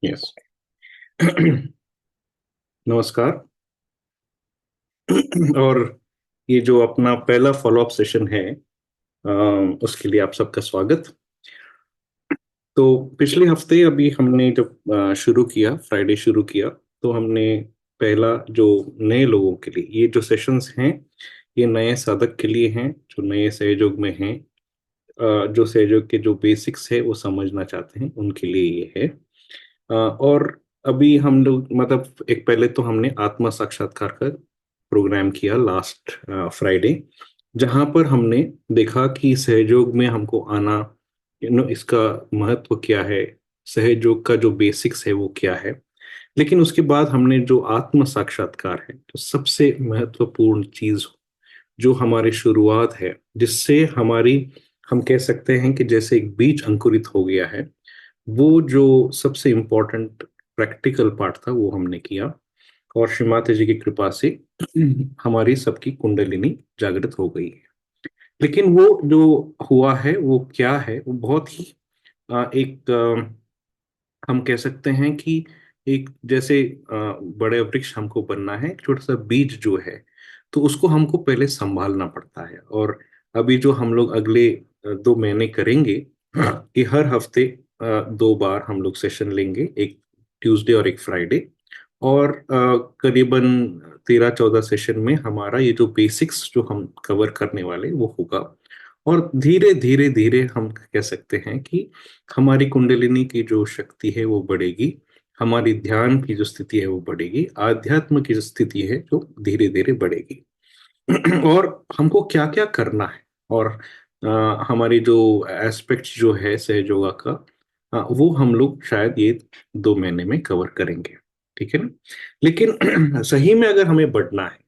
Yes. नमस्कार। और ये जो अपना पहला फॉलोअप सेशन है, अ, उसके लिए आप सबका स्वागत। तो पिछले हफ्ते अभी हमने जब शुरू किया, फ्राइडे शुरू किया, तो हमने पहला जो नए लोगों के लिए ये जो सेशंस हैं, ये नए साधक के लिए हैं जो नए सहयोग में हैं, जो सहयोग के जो बेसिक्स है वो समझना चाहते हैं, उनके लिए ये है। और अभी हम लोग मतलब एक पहले तो हमने आत्मा साक्षात्कार का प्रोग्राम किया लास्ट फ्राइडे, जहां पर हमने देखा कि सहयोग में हमको आना, इसका महत्व क्या है, सहयोग का जो बेसिक्स है वो क्या है। लेकिन उसके बाद हमने जो आत्म साक्षात्कार है, तो सबसे महत्वपूर्ण चीज जो हमारी शुरुआत है, जिससे हमारी, हम कह सकते हैं कि जैसे एक बीज अंकुरित हो गया है, वो जो सबसे इम्पोर्टेंट प्रैक्टिकल पार्ट था वो हमने किया। और श्री माता जी की कृपा से हमारी सबकी कुंडलिनी जागृत हो गई है। लेकिन वो जो हुआ है वो क्या है, वो बहुत ही एक हम कह सकते हैं कि एक जैसे बड़े वृक्ष हमको बनना है, एक छोटा सा बीज जो है, तो उसको हमको पहले संभालना पड़ता है। और अभी जो हम लोग अगले 2 महीने करेंगे, कि हर हफ्ते 2 बार हम लोग सेशन लेंगे, एक ट्यूसडे और एक फ्राइडे। और करीबन 13-14 सेशन में हमारा ये जो बेसिक्स जो हम कवर करने वाले वो होगा। और धीरे धीरे धीरे हम कह सकते हैं कि हमारी कुंडलिनी की जो शक्ति है वो बढ़ेगी, हमारी ध्यान की जो स्थिति है वो बढ़ेगी, आध्यात्म की जो स्थिति है जो धीरे धीरे बढ़ेगी। और हमको क्या क्या करना है, और हमारी जो एस्पेक्ट्स जो है सहयोगा का, वो हम लोग शायद ये 2 महीने में कवर करेंगे। ठीक है ना। लेकिन सही में अगर हमें बढ़ना है,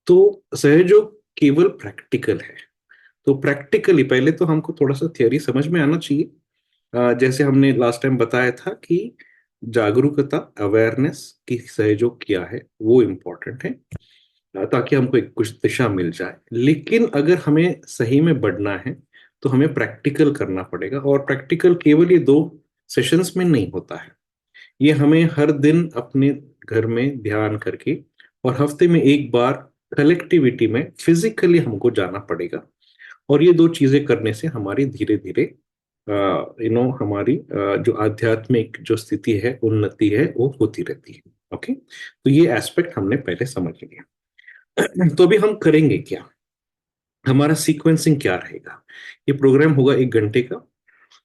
तो सहयोग केवल प्रैक्टिकल है। तो प्रैक्टिकली पहले तो हमको थोड़ा सा थियोरी समझ में आना चाहिए। जैसे हमने लास्ट टाइम बताया था कि जागरूकता, अवेयरनेस की सहयोग क्या है वो इम्पोर्टेंट है, ताकि हमको एक कुछ दिशा मिल जाए। लेकिन अगर हमें सही में बढ़ना है, तो हमें प्रैक्टिकल करना पड़ेगा। और प्रैक्टिकल केवल ये 2 सेशंस में नहीं होता है, ये हमें हर दिन अपने घर में ध्यान करके, और हफ्ते में एक बार कलेक्टिविटी में फिजिकली हमको जाना पड़ेगा। और ये 2 चीजें करने से हमारी धीरे धीरे हमारी जो आध्यात्मिक जो स्थिति है, उन्नति है, वो होती रहती है। ओके, तो ये एस्पेक्ट हमने पहले समझ लिया। तो अभी हम करेंगे क्या, हमारा सीक्वेंसिंग क्या रहेगा। ये प्रोग्राम होगा 1 घंटे का।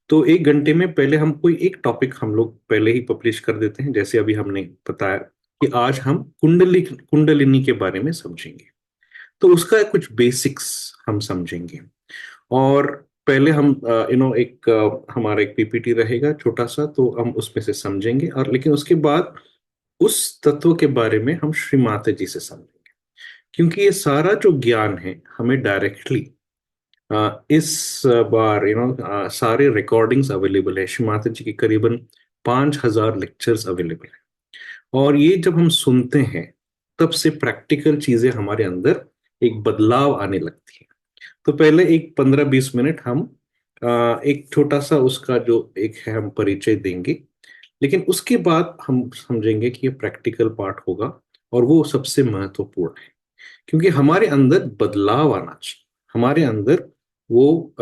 तो 1 घंटे में पहले हम कोई एक टॉपिक हम लोग पहले ही पब्लिश कर देते हैं। जैसे अभी हमने बताया कि आज हम कुंडलिनी के बारे में समझेंगे, तो उसका कुछ बेसिक्स हम समझेंगे। और पहले हम एक हमारा एक पीपीटी रहेगा छोटा सा, तो हम उसमें से समझेंगे। और लेकिन उसके बाद उस तत्व के बारे में हम श्री माता जी से समझेंगे, क्योंकि ये सारा जो ज्ञान है हमें डायरेक्टली इस बार सारे रिकॉर्डिंग्स अवेलेबल है। श्री माता जी की करीबन 5,000 लेक्चर्स अवेलेबल है। और ये जब हम सुनते हैं, तब से प्रैक्टिकल चीजें हमारे अंदर एक बदलाव आने लगती है। तो पहले एक 15-20 मिनट हम एक छोटा सा उसका जो एक है हम परिचय देंगे। लेकिन उसके बाद हम समझेंगे कि ये प्रैक्टिकल पार्ट होगा, और वो सबसे महत्वपूर्ण है। क्योंकि हमारे अंदर बदलाव आना चाहिए, हमारे अंदर वो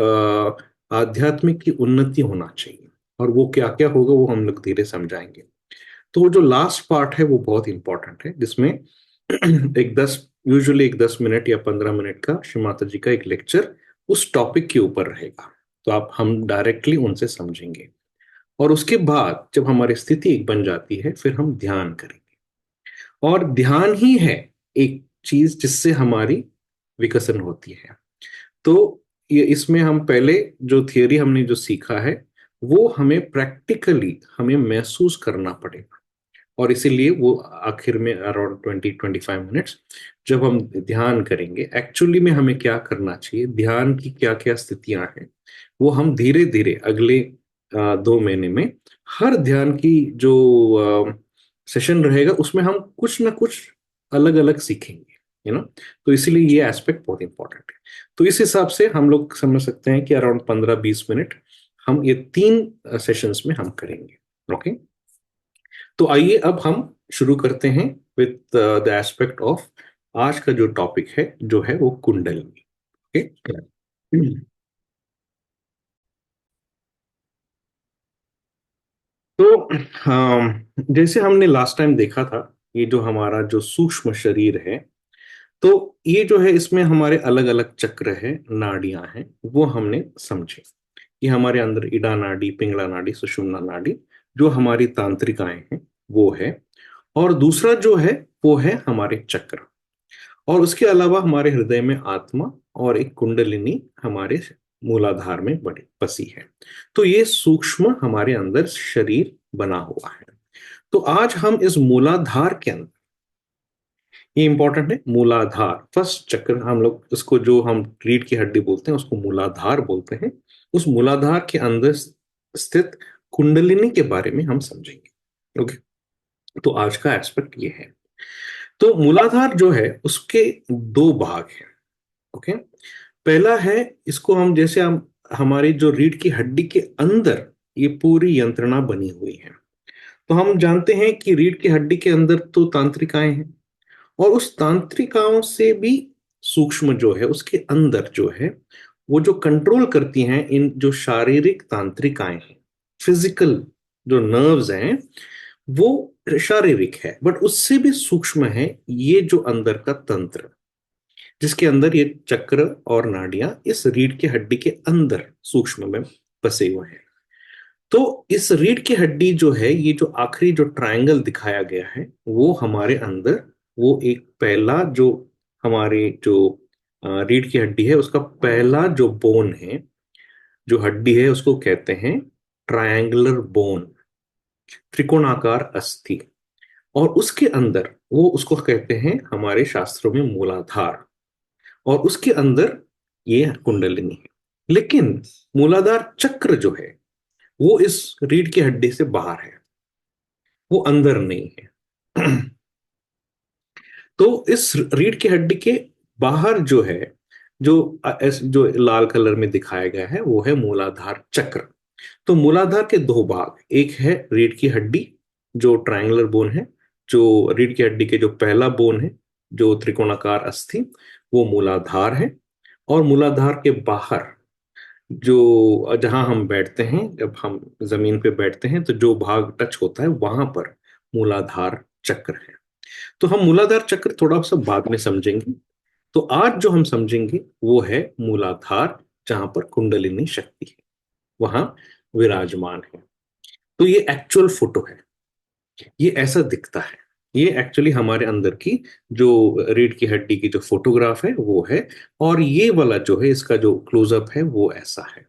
आध्यात्मिक की उन्नति होना चाहिए। और वो क्या क्या होगा वो हम लोग धीरे समझाएंगे। तो वो जो लास्ट पार्ट है वो बहुत इंपॉर्टेंट है, जिसमें एक 10 मिनट या 15 मिनट का श्री माता जी का एक लेक्चर उस टॉपिक के ऊपर रहेगा। तो आप हम डायरेक्टली उनसे समझेंगे। और उसके बाद जब हमारी स्थिति एक बन जाती है, फिर हम ध्यान करेंगे। और ध्यान ही है एक चीज जिससे हमारी विकसन होती है। तो ये इसमें हम पहले जो थियरी हमने जो सीखा है, वो हमें प्रैक्टिकली हमें महसूस करना पड़ेगा। और इसीलिए वो आखिर में अराउंड 20-25 मिनट्स जब हम ध्यान करेंगे, एक्चुअली में हमें क्या करना चाहिए, ध्यान की क्या क्या स्थितियां हैं, वो हम धीरे धीरे अगले 2 महीने में हर ध्यान की जो सेशन रहेगा उसमें हम कुछ ना कुछ अलग अलग सीखेंगे, तो इसीलिए ये एस्पेक्ट बहुत इंपॉर्टेंट है। तो इस हिसाब से हम लोग समझ सकते हैं कि अराउंड 15-20 मिनट हम ये 3 सेशंस में हम करेंगे। ओके। तो आइए अब हम शुरू करते हैं विद द एस्पेक्ट ऑफ आज का जो टॉपिक है जो है वो कुंडलिनी। ओके। तो जैसे हमने लास्ट टाइम देखा था, ये जो हमारा जो सूक्ष्म शरीर है, तो ये जो है इसमें हमारे अलग अलग चक्र है, नाड़ियां हैं, वो हमने समझे कि हमारे अंदर इडा नाड़ी, पिंगला नाड़ी, सुषुम्ना नाड़ी, जो हमारी तांत्रिकाएं हैं वो है। और दूसरा जो है वो है हमारे चक्र। और उसके अलावा हमारे हृदय में आत्मा और एक कुंडलिनी हमारे मूलाधार में बड़ी बसी है। तो ये सूक्ष्म हमारे अंदर शरीर बना हुआ है। तो आज हम इस मूलाधार के अंदर, ये इंपॉर्टेंट है, मूलाधार फर्स्ट चक्र, हम लोग इसको जो हम रीढ़ की हड्डी बोलते हैं उसको मूलाधार बोलते हैं। उस मूलाधार के अंदर स्थित कुंडलिनी के बारे में हम समझेंगे। ओके। तो आज का एस्पेक्ट ये है। तो मूलाधार जो है उसके दो भाग हैं। ओके। पहला है, इसको हम जैसे हम हमारी जो रीढ़ की हड्डी के अंदर ये पूरी यंत्रणा बनी हुई है। तो हम जानते हैं कि रीढ़ की हड्डी के अंदर तो तांत्रिकाएं हैं, और उस तांत्रिकाओं से भी सूक्ष्म जो है उसके अंदर जो है, वो जो कंट्रोल करती हैं इन जो शारीरिक तांत्रिकाएं हैं, फिजिकल जो नर्व्स हैं, वो शारीरिक है, बट उससे भी सूक्ष्म है ये जो अंदर का तंत्र, जिसके अंदर ये चक्र और नाड़ियां इस रीढ़ की हड्डी के अंदर सूक्ष्म में बसे हुए हैं। तो इस रीढ़ की हड्डी जो है, ये जो आखिरी जो ट्रायंगल दिखाया गया है वो हमारे अंदर, वो एक पहला जो हमारे जो रीढ़ की हड्डी है उसका पहला जो बोन है, जो हड्डी है, उसको कहते हैं ट्रायंगुलर बोन, त्रिकोणाकार अस्थि। और उसके अंदर वो उसको कहते हैं हमारे शास्त्रों में मूलाधार, और उसके अंदर ये कुंडलिनी है। लेकिन मूलाधार चक्र जो है वो इस रीढ़ की हड्डी से बाहर है, वो अंदर नहीं है। तो इस रीढ़ की हड्डी के बाहर जो है, जो जो लाल कलर में दिखाया गया है वो है मूलाधार चक्र। तो मूलाधार के दो भाग, एक है रीढ़ की हड्डी जो ट्रायंगुलर बोन है, जो रीढ़ की हड्डी के जो पहला बोन है, जो त्रिकोणाकार अस्थि, वो मूलाधार है। और मूलाधार के बाहर जो जहां हम बैठते हैं, जब हम जमीन पे बैठते हैं तो जो भाग टच होता है वहां पर मूलाधार चक्र है। तो हम मूलाधार चक्र थोड़ा सा बाद में समझेंगे। तो आज जो हम समझेंगे वो है मूलाधार, जहां पर कुंडलिनी शक्ति है वहां विराजमान है। तो ये एक्चुअल फोटो है, ये ऐसा दिखता है। ये एक्चुअली हमारे अंदर की जो रीढ़ की हड्डी की जो फोटोग्राफ है वो है। और ये वाला जो है इसका जो क्लोजअप है वो ऐसा है।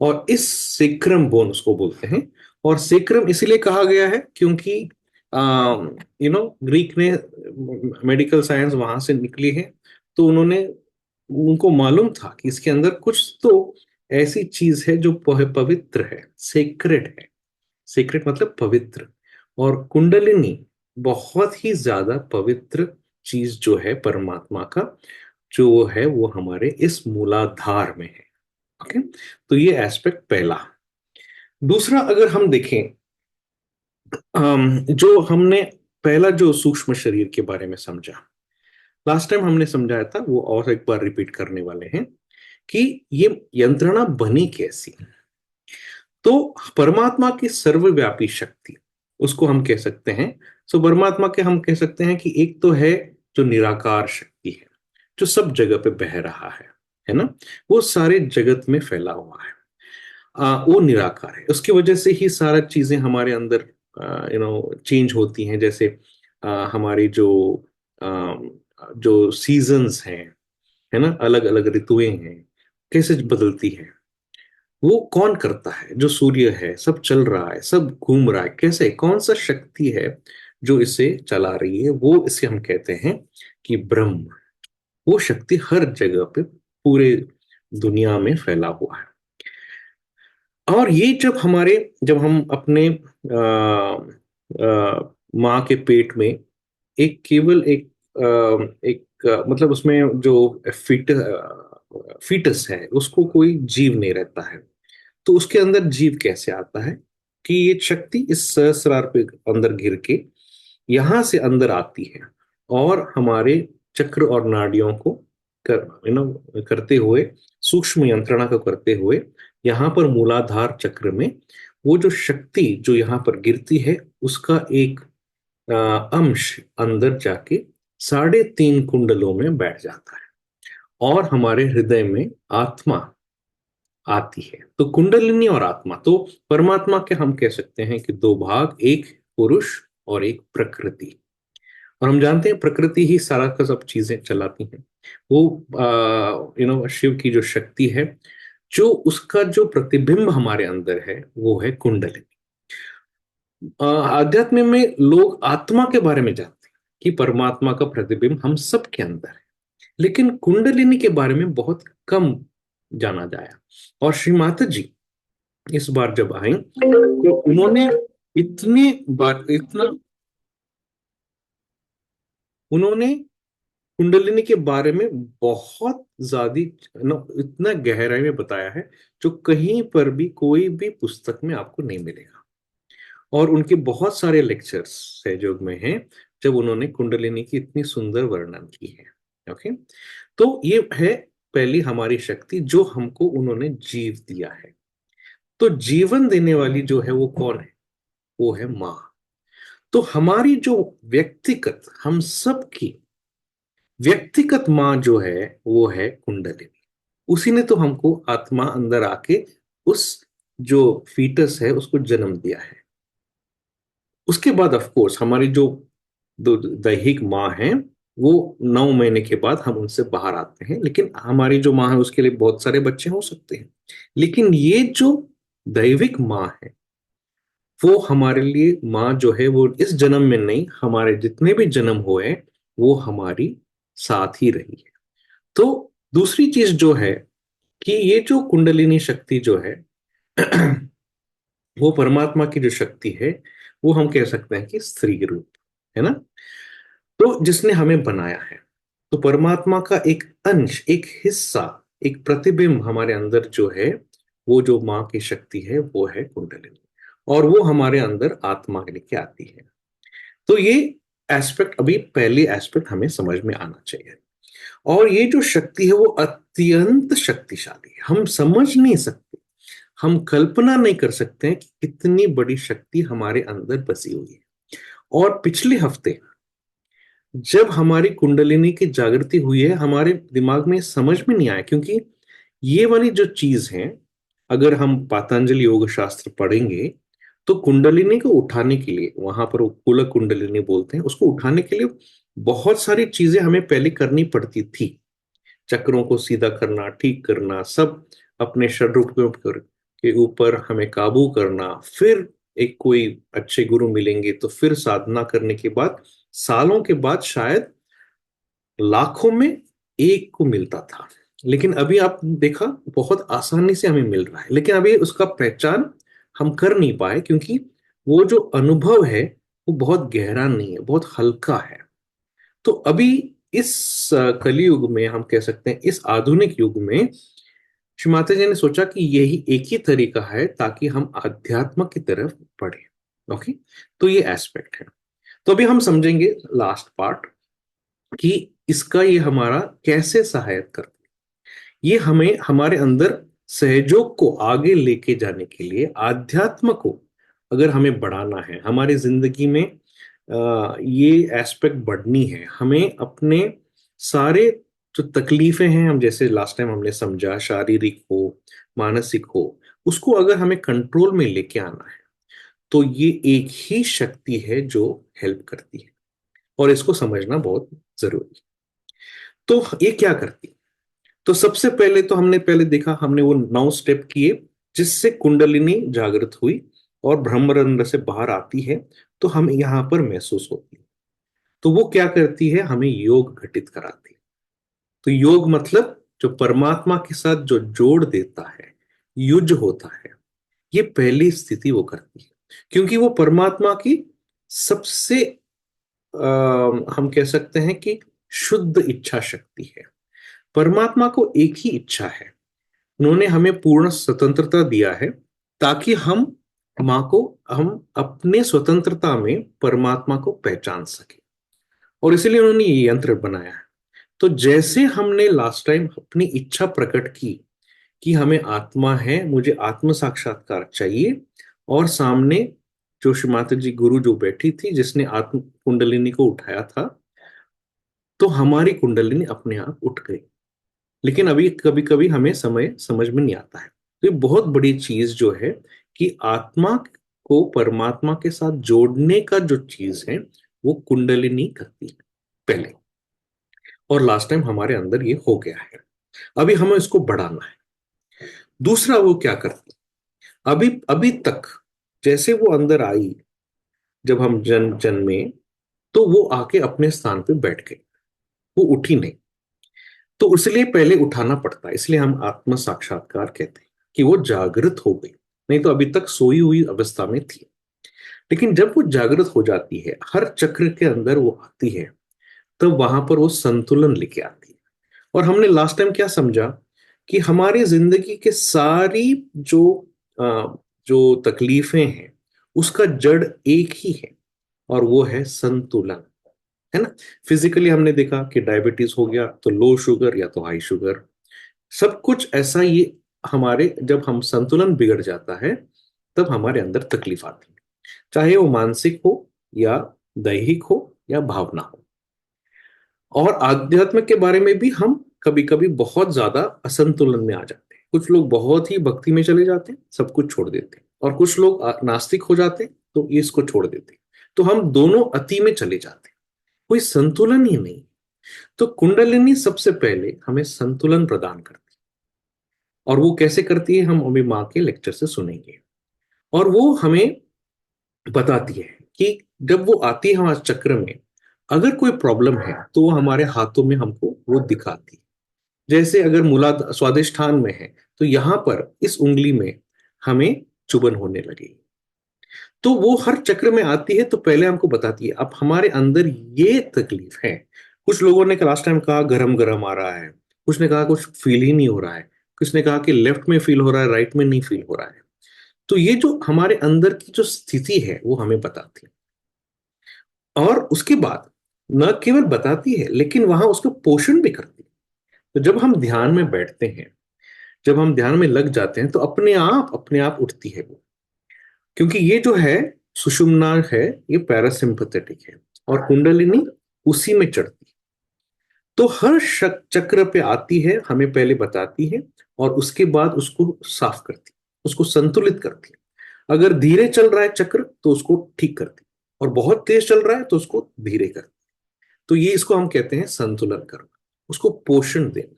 और इस सेक्रम बोन उसको बोलते हैं। और सेक्रम इसीलिए कहा गया है क्योंकि ग्रीक ने मेडिकल साइंस वहां से निकली है। तो उन्होंने, उनको मालूम था कि इसके अंदर कुछ तो ऐसी चीज है जो पवित्र है, सेक्रेट है। सीक्रेट मतलब पवित्र। और कुंडलिनी बहुत ही ज्यादा पवित्र चीज जो है परमात्मा का, जो है वो हमारे इस मूलाधार में है। ओके। तो ये एस्पेक्ट पहला। दूसरा अगर हम देखें, जो हमने पहला जो सूक्ष्म शरीर के बारे में समझा, लास्ट टाइम हमने समझाया था, वो और एक बार रिपीट करने वाले हैं कि ये यंत्रणा बनी कैसी। तो परमात्मा की सर्वव्यापी शक्ति, उसको हम कह सकते हैं। सो परमात्मा के हम कह सकते हैं कि एक तो है जो निराकार शक्ति है, जो सब जगह पे बह रहा है ना, वो सारे जगत में फैला हुआ है। वो निराकार है, उसकी वजह से ही सारा चीजें हमारे अंदर चेंज होती हैं। जैसे हमारी जो सीजन्स हैं, है ना, अलग अलग ऋतुएं हैं, कैसे बदलती हैं, वो कौन करता है? जो सूर्य है, सब चल रहा है, सब घूम रहा है, कैसे, कौन सा शक्ति है जो इसे चला रही है? वो इसे हम कहते हैं कि ब्रह्म। वो शक्ति हर जगह पे पूरे दुनिया में फैला हुआ है। और ये जब हम अपने माँ के पेट में एक केवल मतलब उसमें जो फीटस है उसको कोई जीव नहीं रहता है। तो उसके अंदर जीव कैसे आता है? कि ये शक्ति इस सहस्रार पे अंदर घिर के यहां से अंदर आती है और हमारे चक्र और नाड़ियों को करते हुए, सूक्ष्म यंत्रणा को करते हुए, यहाँ पर मूलाधार चक्र में वो जो शक्ति जो यहाँ पर गिरती है उसका एक अंश अंदर जाके 3.5 कुंडलों में बैठ जाता है और हमारे हृदय में आत्मा आती है। तो कुंडलिनी और आत्मा, तो परमात्मा के हम कह सकते हैं कि दो भाग, एक पुरुष और एक प्रकृति। और हम जानते हैं प्रकृति ही सारा का सब चीजें चलाती हैं। वो शिव की जो शक्ति है, जो उसका जो प्रतिबिंब हमारे अंदर है वो है कुंडलिनी। आध्यात्म में लोग आत्मा के बारे में जानते हैं कि परमात्मा का प्रतिबिंब हम सब के अंदर है, लेकिन कुंडलिनी के बारे में बहुत कम जाना जाया। और श्री माता जी इस बार जब आई तो उन्होंने इतने बार इतना उन्होंने कुंडलिनी के बारे में बहुत ज्यादा इतना गहराई में बताया है जो कहीं पर भी कोई भी पुस्तक में आपको नहीं मिलेगा। और उनके बहुत सारे लेक्चर्स सहयोग में हैं जब उन्होंने कुंडलिनी की इतनी सुंदर वर्णन की है। ओके, तो ये है पहली हमारी शक्ति जो हमको उन्होंने जीव दिया है। तो जीवन देने वाली जो है वो कौन है? वो है माँ। तो हमारी जो व्यक्तिगत, हम सब की व्यक्तिगत माँ जो है वो है कुंडलिनी। उसी ने तो हमको आत्मा अंदर आके उस जो फीटस है उसको जन्म दिया है। उसके बाद ऑफ कोर्स हमारी जो दो दैहिक माँ है वो 9 महीने के बाद हम उनसे बाहर आते हैं, लेकिन हमारी जो माँ है उसके लिए बहुत सारे बच्चे हो सकते हैं। लेकिन ये जो दैविक माँ है वो हमारे लिए माँ जो है वो इस जन्म में नहीं, हमारे जितने भी जन्म हुए वो हमारी साथ ही रही है। तो दूसरी चीज जो है कि ये जो कुंडलिनी शक्ति जो है वो परमात्मा की जो शक्ति है वो हम कह सकते हैं कि स्त्री रूप है ना। तो जिसने हमें बनाया है, तो परमात्मा का एक अंश, एक हिस्सा, एक प्रतिबिंब हमारे अंदर जो है, वो जो माँ की शक्ति है वो है कुंडलिनी, और वो हमारे अंदर आत्मा लेके आती है। तो ये एस्पेक्ट, अभी पहले एस्पेक्ट हमें समझ में आना चाहिए। और ये जो शक्ति है वो अत्यंत शक्तिशाली है, हम समझ नहीं सकते, हम कल्पना नहीं कर सकते हैं कि कितनी बड़ी शक्ति हमारे अंदर बसी हुई है। और पिछले हफ्ते जब हमारी कुंडलिनी की जागृति हुई है, हमारे दिमाग में समझ में नहीं आया, क्योंकि ये वाली जो चीज है, अगर हम पातंजलि योग शास्त्र पढ़ेंगे तो कुंडलिनी को उठाने के लिए, वहां पर वो कुल कुंडलिनी बोलते हैं, उसको उठाने के लिए बहुत सारी चीजें हमें पहले करनी पड़ती थी। चक्रों को सीधा करना, ठीक करना, सब अपने षड्रूप के ऊपर हमें काबू करना, फिर एक कोई अच्छे गुरु मिलेंगे तो फिर साधना करने के बाद सालों के बाद शायद लाखों में एक को मिलता था। लेकिन अभी आप देखा बहुत आसानी से हमें मिल रहा है, लेकिन अभी उसका पहचान हम कर नहीं पाए, क्योंकि वो जो अनुभव है वो बहुत गहरा नहीं है, बहुत हल्का है। तो अभी इस कलयुग में हम कह सकते हैं, इस आधुनिक युग में श्री माता जी ने सोचा कि यही एक ही तरीका है ताकि हम अध्यात्म की तरफ बढ़े। ओके, तो ये एस्पेक्ट है। तो अभी हम समझेंगे लास्ट पार्ट कि इसका ये हमारा कैसे सहायक करता है। ये हमें हमारे अंदर सहयोग को आगे लेके जाने के लिए, आध्यात्म को अगर हमें बढ़ाना है, हमारी जिंदगी में ये एस्पेक्ट बढ़नी है, हमें अपने सारे जो तकलीफें हैं, हम जैसे लास्ट टाइम हमने समझा, शारीरिक हो मानसिक हो, उसको अगर हमें कंट्रोल में लेके आना है तो ये एक ही शक्ति है जो हेल्प करती है, और इसको समझना बहुत जरूरी है। तो ये क्या करती है? तो सबसे पहले तो हमने पहले देखा, हमने वो 9 स्टेप किए जिससे कुंडलिनी जागृत हुई और ब्रह्मरंध्र से बाहर आती है, तो हम यहाँ पर महसूस होती है। तो वो क्या करती है? हमें योग घटित कराती है। तो योग मतलब जो परमात्मा के साथ जो जोड़ देता है, युज होता है, ये पहली स्थिति वो करती है, क्योंकि वो परमात्मा की सबसे हम कह सकते हैं कि शुद्ध इच्छा शक्ति है। परमात्मा को एक ही इच्छा है, उन्होंने हमें पूर्ण स्वतंत्रता दिया है ताकि हम माँ को हम अपने स्वतंत्रता में परमात्मा को पहचान सके, और इसीलिए उन्होंने ये यंत्र बनाया है। तो जैसे हमने लास्ट टाइम अपनी इच्छा प्रकट की कि हमें आत्मा है, मुझे आत्म साक्षात्कार चाहिए, और सामने जो श्री माता जी गुरु जो बैठी थी जिसने आत्म कुंडलिनी को उठाया था, तो हमारी कुंडलिनी अपने आप उठ गई। लेकिन अभी कभी कभी हमें समय समझ में नहीं आता है। तो ये बहुत बड़ी चीज जो है कि आत्मा को परमात्मा के साथ जोड़ने का जो चीज है वो कुंडलिनी करती है पहले, और लास्ट टाइम हमारे अंदर ये हो गया है। अभी हमें इसको बढ़ाना है। दूसरा वो क्या करती, अभी अभी तक जैसे वो अंदर आई, जब हम जन्मे, तो वो आके अपने स्थान पे बैठ गई, वो उठी नहीं। तो इसलिए पहले उठाना पड़ता है, इसलिए हम आत्म साक्षात्कार कहते हैं कि वो जागृत हो गई। नहीं तो अभी तक सोई हुई अवस्था में थी। लेकिन जब वो जागृत हो जाती है, हर चक्र के अंदर वो आती है, तब वहां पर वो संतुलन लेके आती है। और हमने लास्ट टाइम क्या समझा कि हमारी जिंदगी के सारी अ, जो तकलीफें हैं उसका जड़ एक ही है, और वो है संतुलन, है ना। फिजिकली हमने देखा कि डायबिटीज हो गया तो लो शुगर या तो हाई शुगर, सब कुछ ऐसा। ये हमारे जब हम संतुलन बिगड़ जाता है तब हमारे अंदर तकलीफ आती है, चाहे वो मानसिक हो या दैहिक हो या भावना हो। और आध्यात्म के बारे में भी हम कभी कभी बहुत ज्यादा असंतुलन में आ जाते हैं। कुछ लोग बहुत ही भक्ति में चले जाते हैं, सब कुछ छोड़ देते हैं, और कुछ लोग नास्तिक हो जाते हैं तो इसको छोड़ देते हैं। तो हम दोनों अति में चले जाते हैं, कोई संतुलन ही नहीं। तो कुंडलिनी सबसे पहले हमें संतुलन प्रदान करती है, और वो कैसे करती है हम अभी माँ के लेक्चर से सुनेंगे। और वो हमें बताती है कि जब वो आती है हमारे चक्र में, अगर कोई प्रॉब्लम है तो वो हमारे हाथों में हमको वो दिखाती है। जैसे अगर मूलाधार स्वादिष्ठान में है तो यहाँ पर इस उंगली में हमें चुभन होने लगेगी। तो वो हर चक्र में आती है तो पहले हमको बताती है अब हमारे अंदर ये तकलीफ है। कुछ लोगों ने लास्ट टाइम कहा गरम गरम आ रहा है, कुछ ने कहा कुछ फील ही नहीं हो रहा है, किसी ने कहा कि लेफ्ट में फील हो रहा है, राइट में नहीं फील हो रहा है। तो ये जो हमारे अंदर की जो स्थिति है वो हमें बताती है, और उसके बाद न केवल बताती है लेकिन वहां उसका पोषण भी करती है। तो जब हम ध्यान में बैठते हैं, जब हम ध्यान में लग जाते हैं तो अपने आप उठती है वो। क्योंकि ये जो है सुषुम्ना है, ये पैरासिम्पथेटिक है, और कुंडलिनी उसी में चढ़ती है। तो हर चक्र पे आती है, हमें पहले बताती है, और उसके बाद उसको साफ करती है, उसको संतुलित करती है। अगर धीरे चल रहा है चक्र तो उसको ठीक करती है, और बहुत तेज चल रहा है तो उसको धीरे करती है। तो ये इसको हम कहते हैं संतुलन करना, उसको पोषण देना।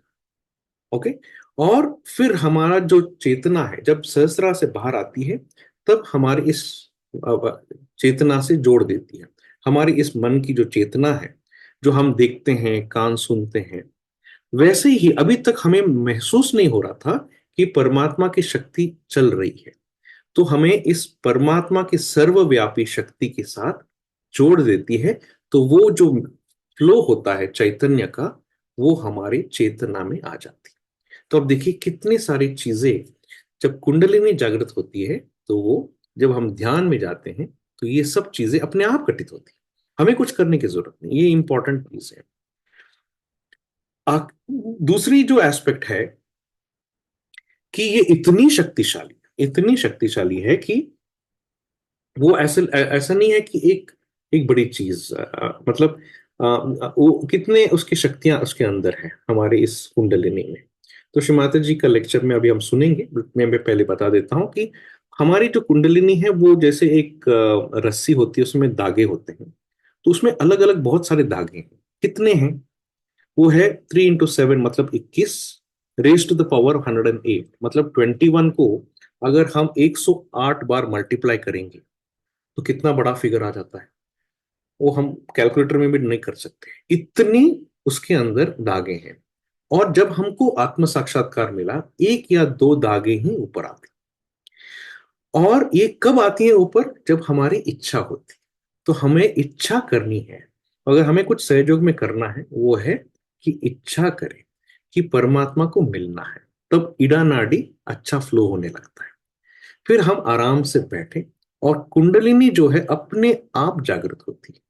ओके। और फिर हमारा जो चेतना है जब सहस्रा से बाहर आती है, तब हमारी इस चेतना से जोड़ देती है। हमारी इस मन की जो चेतना है, जो हम देखते हैं कान सुनते हैं, वैसे ही अभी तक हमें महसूस नहीं हो रहा था कि परमात्मा की शक्ति चल रही है। तो हमें इस परमात्मा की सर्वव्यापी शक्ति के साथ जोड़ देती है। तो वो जो फ्लो होता है चैतन्य का, वो हमारी चेतना में आ जाती है। तो अब देखिए कितनी सारी चीजें, जब कुंडलिनी जागृत होती है तो वो, जब हम ध्यान में जाते हैं तो ये सब चीजें अपने आप घटित होती है, हमें कुछ करने की जरूरत नहीं। ये इंपॉर्टेंट चीज है। दूसरी जो एस्पेक्ट है कि ये इतनी शक्तिशाली है कि वो ऐसे ऐसा नहीं है कि एक एक बड़ी चीज, मतलब वो कितने उसकी शक्तियां उसके अंदर है हमारे इस कुंडलिनी में। तो श्री माता जी का लेक्चर में अभी हम सुनेंगे। मैं पहले बता देता हूँ कि हमारी जो कुंडलिनी है वो जैसे एक रस्सी होती है, उसमें धागे होते हैं। तो उसमें अलग अलग बहुत सारे धागे हैं। कितने हैं? वो है 3 into 7, मतलब 21, रेज टू द पावर 108, मतलब 21 को अगर हम 108 बार मल्टीप्लाई करेंगे तो कितना बड़ा फिगर आ जाता है, वो हम कैलकुलेटर में भी नहीं कर सकते, इतनी उसके अंदर दागे हैं। और जब हमको आत्म साक्षात्कार मिला, एक या दो दागे ही ऊपर आते, और ये कब आती है ऊपर? जब हमारी इच्छा होती। तो हमें इच्छा करनी है, अगर हमें कुछ सहयोग में करना है वो है कि इच्छा करें कि परमात्मा को मिलना है, तब इडा नाडी अच्छा फ्लो होने लगता है। फिर हम आराम से बैठे, और कुंडलिनी जो है अपने आप जागृत होती है।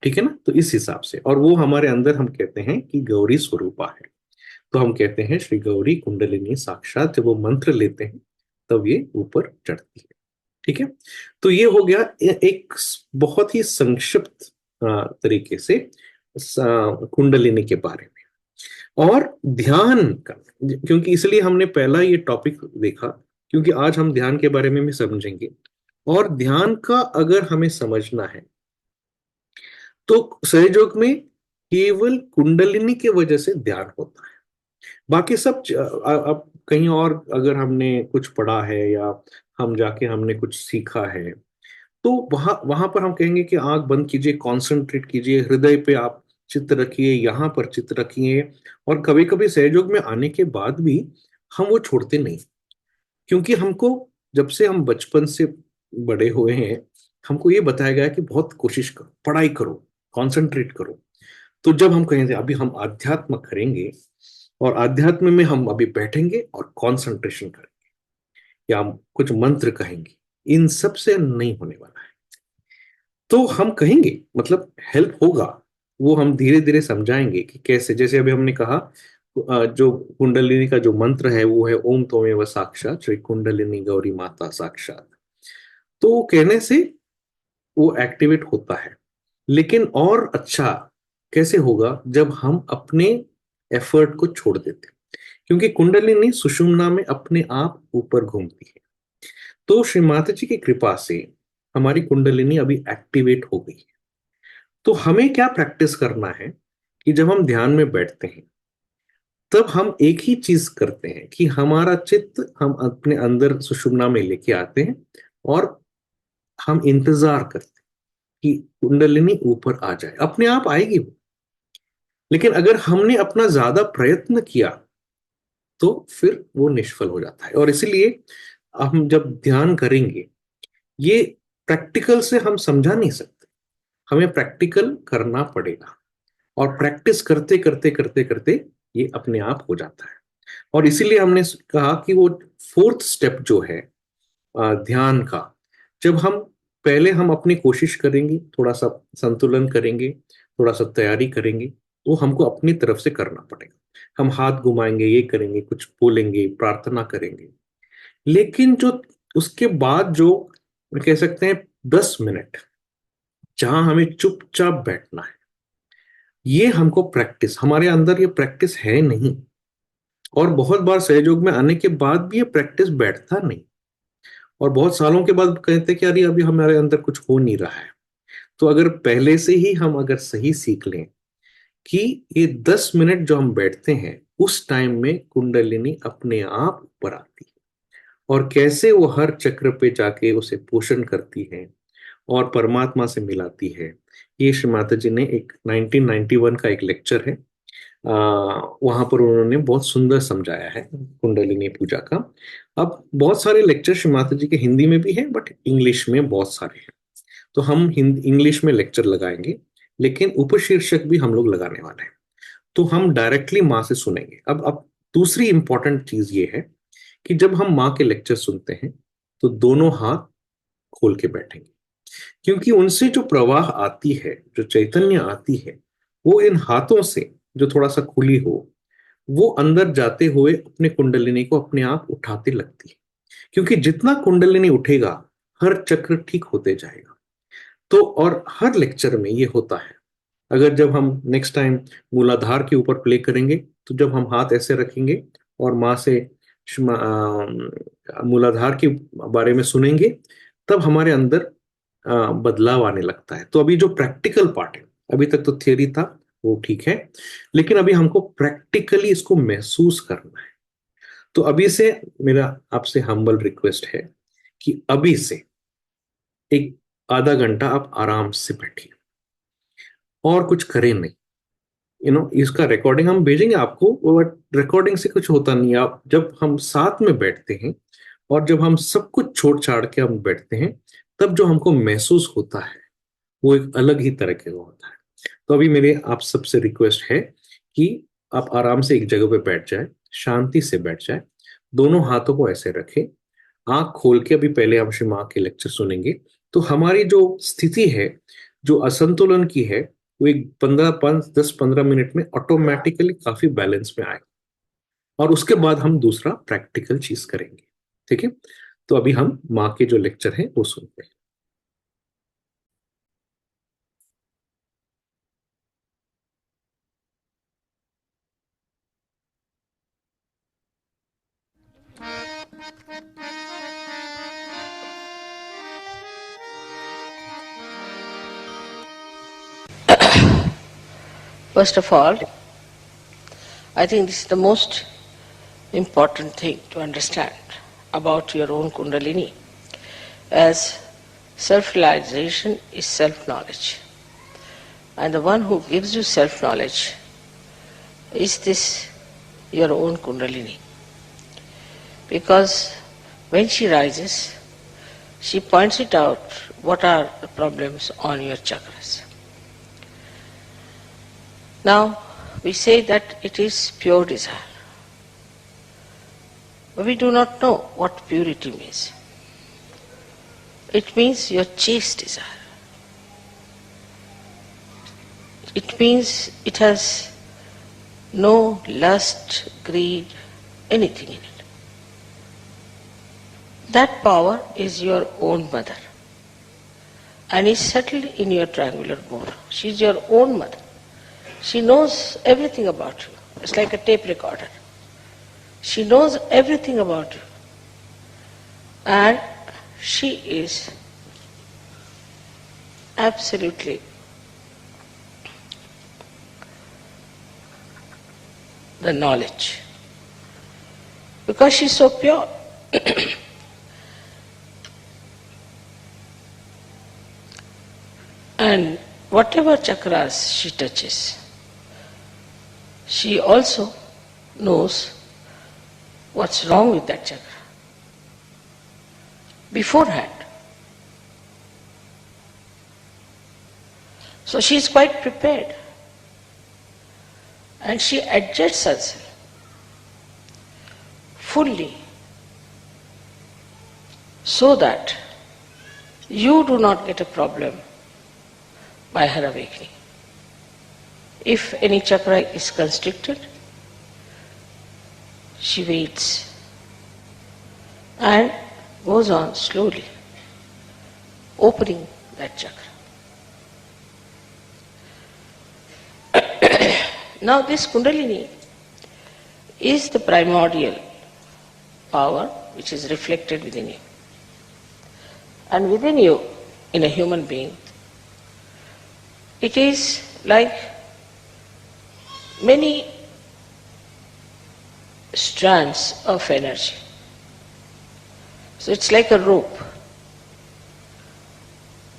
ठीक है ना? तो इस हिसाब से, और वो हमारे अंदर हम कहते हैं कि गौरी स्वरूपा है। तो हम कहते हैं श्री गौरी कुंडलिनी साक्षात, जब वो मंत्र लेते हैं तब ये ऊपर चढ़ती है। ठीक है? तो ये हो गया एक बहुत ही संक्षिप्त तरीके से कुंडलिनी के बारे में। और ध्यान का, क्योंकि इसलिए हमने पहला ये टॉपिक देखा, क्योंकि आज हम ध्यान के बारे में भी समझेंगे। और ध्यान का अगर हमें समझना है तो सहयोग में केवल कुंडलिनी की वजह से ध्यान होता है। बाकी सब अब कहीं और अगर हमने कुछ पढ़ा है या हम जाके हमने कुछ सीखा है, तो वहां वहां पर हम कहेंगे कि आंख बंद कीजिए, कॉन्सेंट्रेट कीजिए, हृदय पे आप चित्त रखिए, यहाँ पर चित्त रखिए। और कभी कभी सहयोग में आने के बाद भी हम वो छोड़ते नहीं, क्योंकि हमको जब से हम बचपन से बड़े हुए हैं, हमको ये बताया गया है कि बहुत कोशिश करो, पढ़ाई करो, कॉन्सेंट्रेट करो। तो जब हम कहेंगे अभी हम आध्यात्म करेंगे, और आध्यात्म में हम अभी बैठेंगे और कंसंट्रेशन करेंगे, या हम कुछ मंत्र कहेंगे, इन सब से नहीं होने वाला है। तो हम कहेंगे, मतलब हेल्प होगा, वो हम धीरे धीरे समझाएंगे कि कैसे। जैसे अभी हमने कहा, जो कुंडलिनी का जो मंत्र है वो है ओम त्वमेव साक्षात श्री कुंडलिनी गौरी माता साक्षात। तो वो कहने से वो एक्टिवेट होता है। लेकिन और अच्छा कैसे होगा, जब हम अपने एफर्ट को छोड़ देते हैं। क्योंकि कुंडलिनी सुषुम्ना में अपने आप ऊपर घूमती है। तो श्री माता जी की कृपा से हमारी कुंडलिनी अभी एक्टिवेट हो गई है। तो हमें क्या प्रैक्टिस करना है कि जब हम ध्यान में बैठते हैं तब हम एक ही चीज करते हैं कि हमारा चित्त हम अपने अंदर सुषुम्ना में लेके आते हैं, और हम इंतजार करते हैं कि कुंडलिनी ऊपर आ जाए। अपने आप आएगी वो। लेकिन अगर हमने अपना ज्यादा प्रयत्न किया तो फिर वो निष्फल हो जाता है। और इसीलिए हम जब ध्यान करेंगे, ये प्रैक्टिकल से हम समझा नहीं सकते, हमें प्रैक्टिकल करना पड़ेगा। और प्रैक्टिस करते करते करते करते ये अपने आप हो जाता है। और इसीलिए हमने कहा कि वो फोर्थ स्टेप जो है ध्यान का, जब हम पहले हम अपनी कोशिश करेंगे, थोड़ा सा संतुलन करेंगे, थोड़ा सा तैयारी करेंगे, वो हमको अपनी तरफ से करना पड़ेगा। हम हाथ घुमाएंगे, ये करेंगे, कुछ बोलेंगे, प्रार्थना करेंगे। लेकिन जो उसके बाद जो कह सकते हैं 10 मिनट जहां हमें चुपचाप बैठना है, ये हमको प्रैक्टिस, हमारे अंदर ये प्रैक्टिस है नहीं। और बहुत बार सहयोग में आने के बाद भी ये प्रैक्टिस बैठता नहीं, और बहुत सालों के बाद कहते हैं कि अरे अभी हमारे अंदर कुछ हो नहीं रहा है। तो अगर पहले से ही हम अगर सही सीख लें कि ये 10 मिनट जो हम बैठते हैं, उस टाइम में कुंडलिनी अपने आप ऊपर आती है, और कैसे वो हर चक्र पे जाके उसे पोषण करती है और परमात्मा से मिलाती है। ये श्री माता जी ने एक 1991 का एक लेक्चर है, वहां पर उन्होंने बहुत सुंदर समझाया है कुंडलिनी पूजा का। अब बहुत सारे लेक्चर श्री माता जी के हिंदी में भी हैं, बट इंग्लिश में बहुत सारे हैं। तो हम हिंदी इंग्लिश में लेक्चर लगाएंगे, लेकिन उपशीर्षक भी हम लोग लगाने वाले हैं। तो हम डायरेक्टली माँ से सुनेंगे। अब दूसरी इंपॉर्टेंट चीज ये है कि जब हम माँ के लेक्चर सुनते हैं तो दोनों हाथ खोल के बैठेंगे, क्योंकि उनसे जो प्रवाह आती है, जो चैतन्य आती है, वो इन हाथों से जो थोड़ा सा खुली हो, वो अंदर जाते हुए अपने कुंडलिनी को अपने आप उठाते लगती है। क्योंकि जितना कुंडलिनी उठेगा, हर चक्र ठीक होते जाएगा। तो और हर लेक्चर में ये होता है। अगर जब हम नेक्स्ट टाइम मूलाधार के ऊपर प्ले करेंगे, तो जब हम हाथ ऐसे रखेंगे और माँ से मूलाधार के बारे में सुनेंगे, तब हमारे अंदर बदलाव आने लगता है। तो अभी जो प्रैक्टिकल पार्ट है, अभी तक तो थियरी था, वो ठीक है, लेकिन अभी हमको प्रैक्टिकली इसको महसूस करना है। तो अभी से मेरा आपसे हम्बल रिक्वेस्ट है कि अभी से एक आधा घंटा आप आराम से बैठिए और कुछ करें नहीं। इसका रिकॉर्डिंग हम भेजेंगे आपको, बट रिकॉर्डिंग से कुछ होता नहीं है। आप जब हम साथ में बैठते हैं और जब हम सब कुछ छोड़ छाड़ के हम बैठते हैं, तब जो हमको महसूस होता है वो एक अलग ही तरह का होता है। तो अभी मेरे आप सबसे रिक्वेस्ट है कि आप आराम से एक जगह पे बैठ जाए, शांति से बैठ जाए, दोनों हाथों को ऐसे रखें, आंख खोल के अभी पहले हम श्री माँ के लेक्चर सुनेंगे, तो हमारी जो स्थिति है, जो असंतुलन की है, वो एक 10-15 मिनट में ऑटोमेटिकली काफी बैलेंस में आए, और उसके बाद हम दूसरा प्रैक्टिकल चीज करेंगे। ठीक है, तो अभी हम माँ के जो लेक्चर है वो सुनते हैं। First of all, I think this is the most important thing to understand about your own Kundalini, as self-realization is self-knowledge. And the one who gives you self-knowledge is this your own Kundalini. Because when she rises, she points it out what are the problems on your chakras. Now, we say that it is pure desire. But we do not know what purity means. It means your chaste desire. It means it has no lust, greed, anything in it. That power is your own mother and is settled in your triangular bone. She is your own mother. She knows everything about you. It's like a tape recorder. She knows everything about you. And she is absolutely the knowledge. Because she is so pure. And whatever chakras she touches, she also knows what's wrong with that chakra beforehand. So she is quite prepared and she adjusts herself fully so that you do not get a problem by her awakening. If any chakra is constricted, she waits and goes on slowly, opening that chakra. Now this Kundalini is the primordial power which is reflected within you. And within you, in a human being, it is like many strands of energy. So it's like a rope.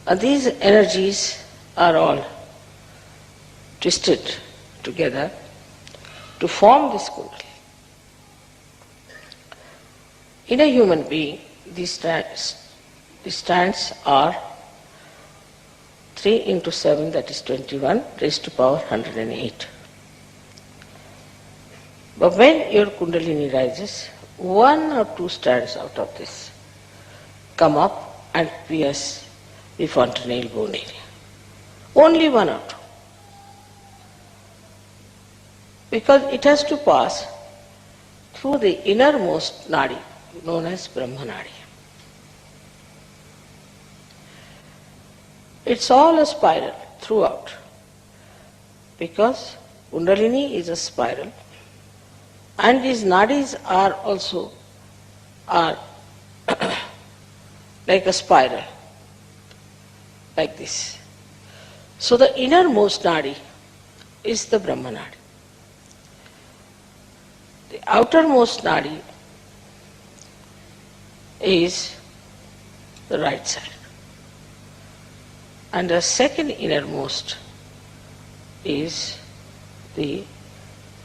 And these energies are all twisted together to form this Kundalini. In a human being, these strands are 3 into 7, that is 21, raised to power 108. But when your Kundalini rises, 1 or 2 strands out of this come up and pierce the fontanelle bone area. Only 1 or 2. Because it has to pass through the innermost nadi, known as Brahma Nadi. It's all a spiral throughout, because Kundalini is a spiral and these nadis are also like a spiral, like this. So the innermost nadi is the Brahma Nadi. The outermost nadi is the right side. And the second innermost is the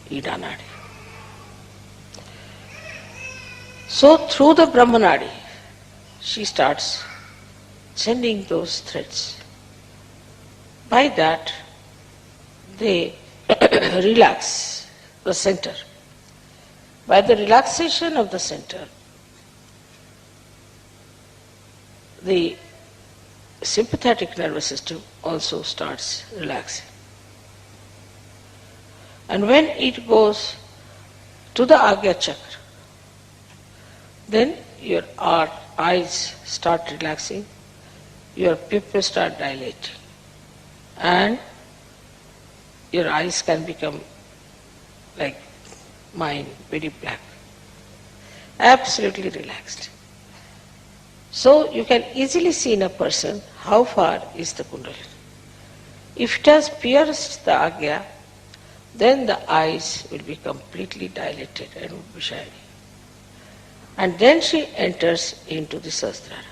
Ida Nadi. So through the Brahma Nadi, she starts sending those threads. By that, they relax the center. By the relaxation of the center, the sympathetic nervous system also starts relaxing. And when it goes to the Agya Chakra, then your eyes start relaxing, your pupils start dilating, and your eyes can become like mine, very black, absolutely relaxed. So you can easily see in a person how far is the Kundalini. If it has pierced the Agya, then the eyes will be completely dilated and will be shining. And then she enters into the Sahasrara.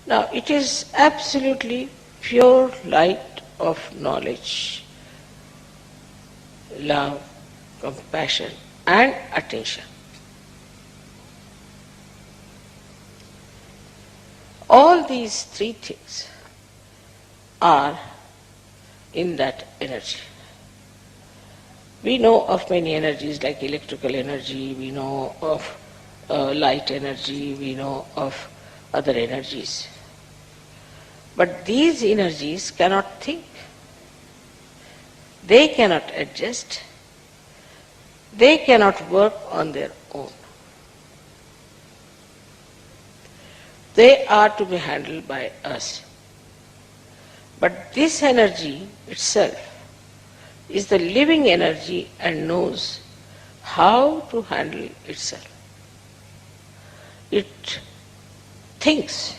Now it is absolutely pure light of knowledge, love, compassion and attention. All these three things are in that energy. We know of many energies like electrical energy, we know of light energy, we know of other energies. But these energies cannot think. They cannot adjust. They cannot work on their own. They are to be handled by us. But this energy itself is the living energy and knows how to handle itself. It thinks.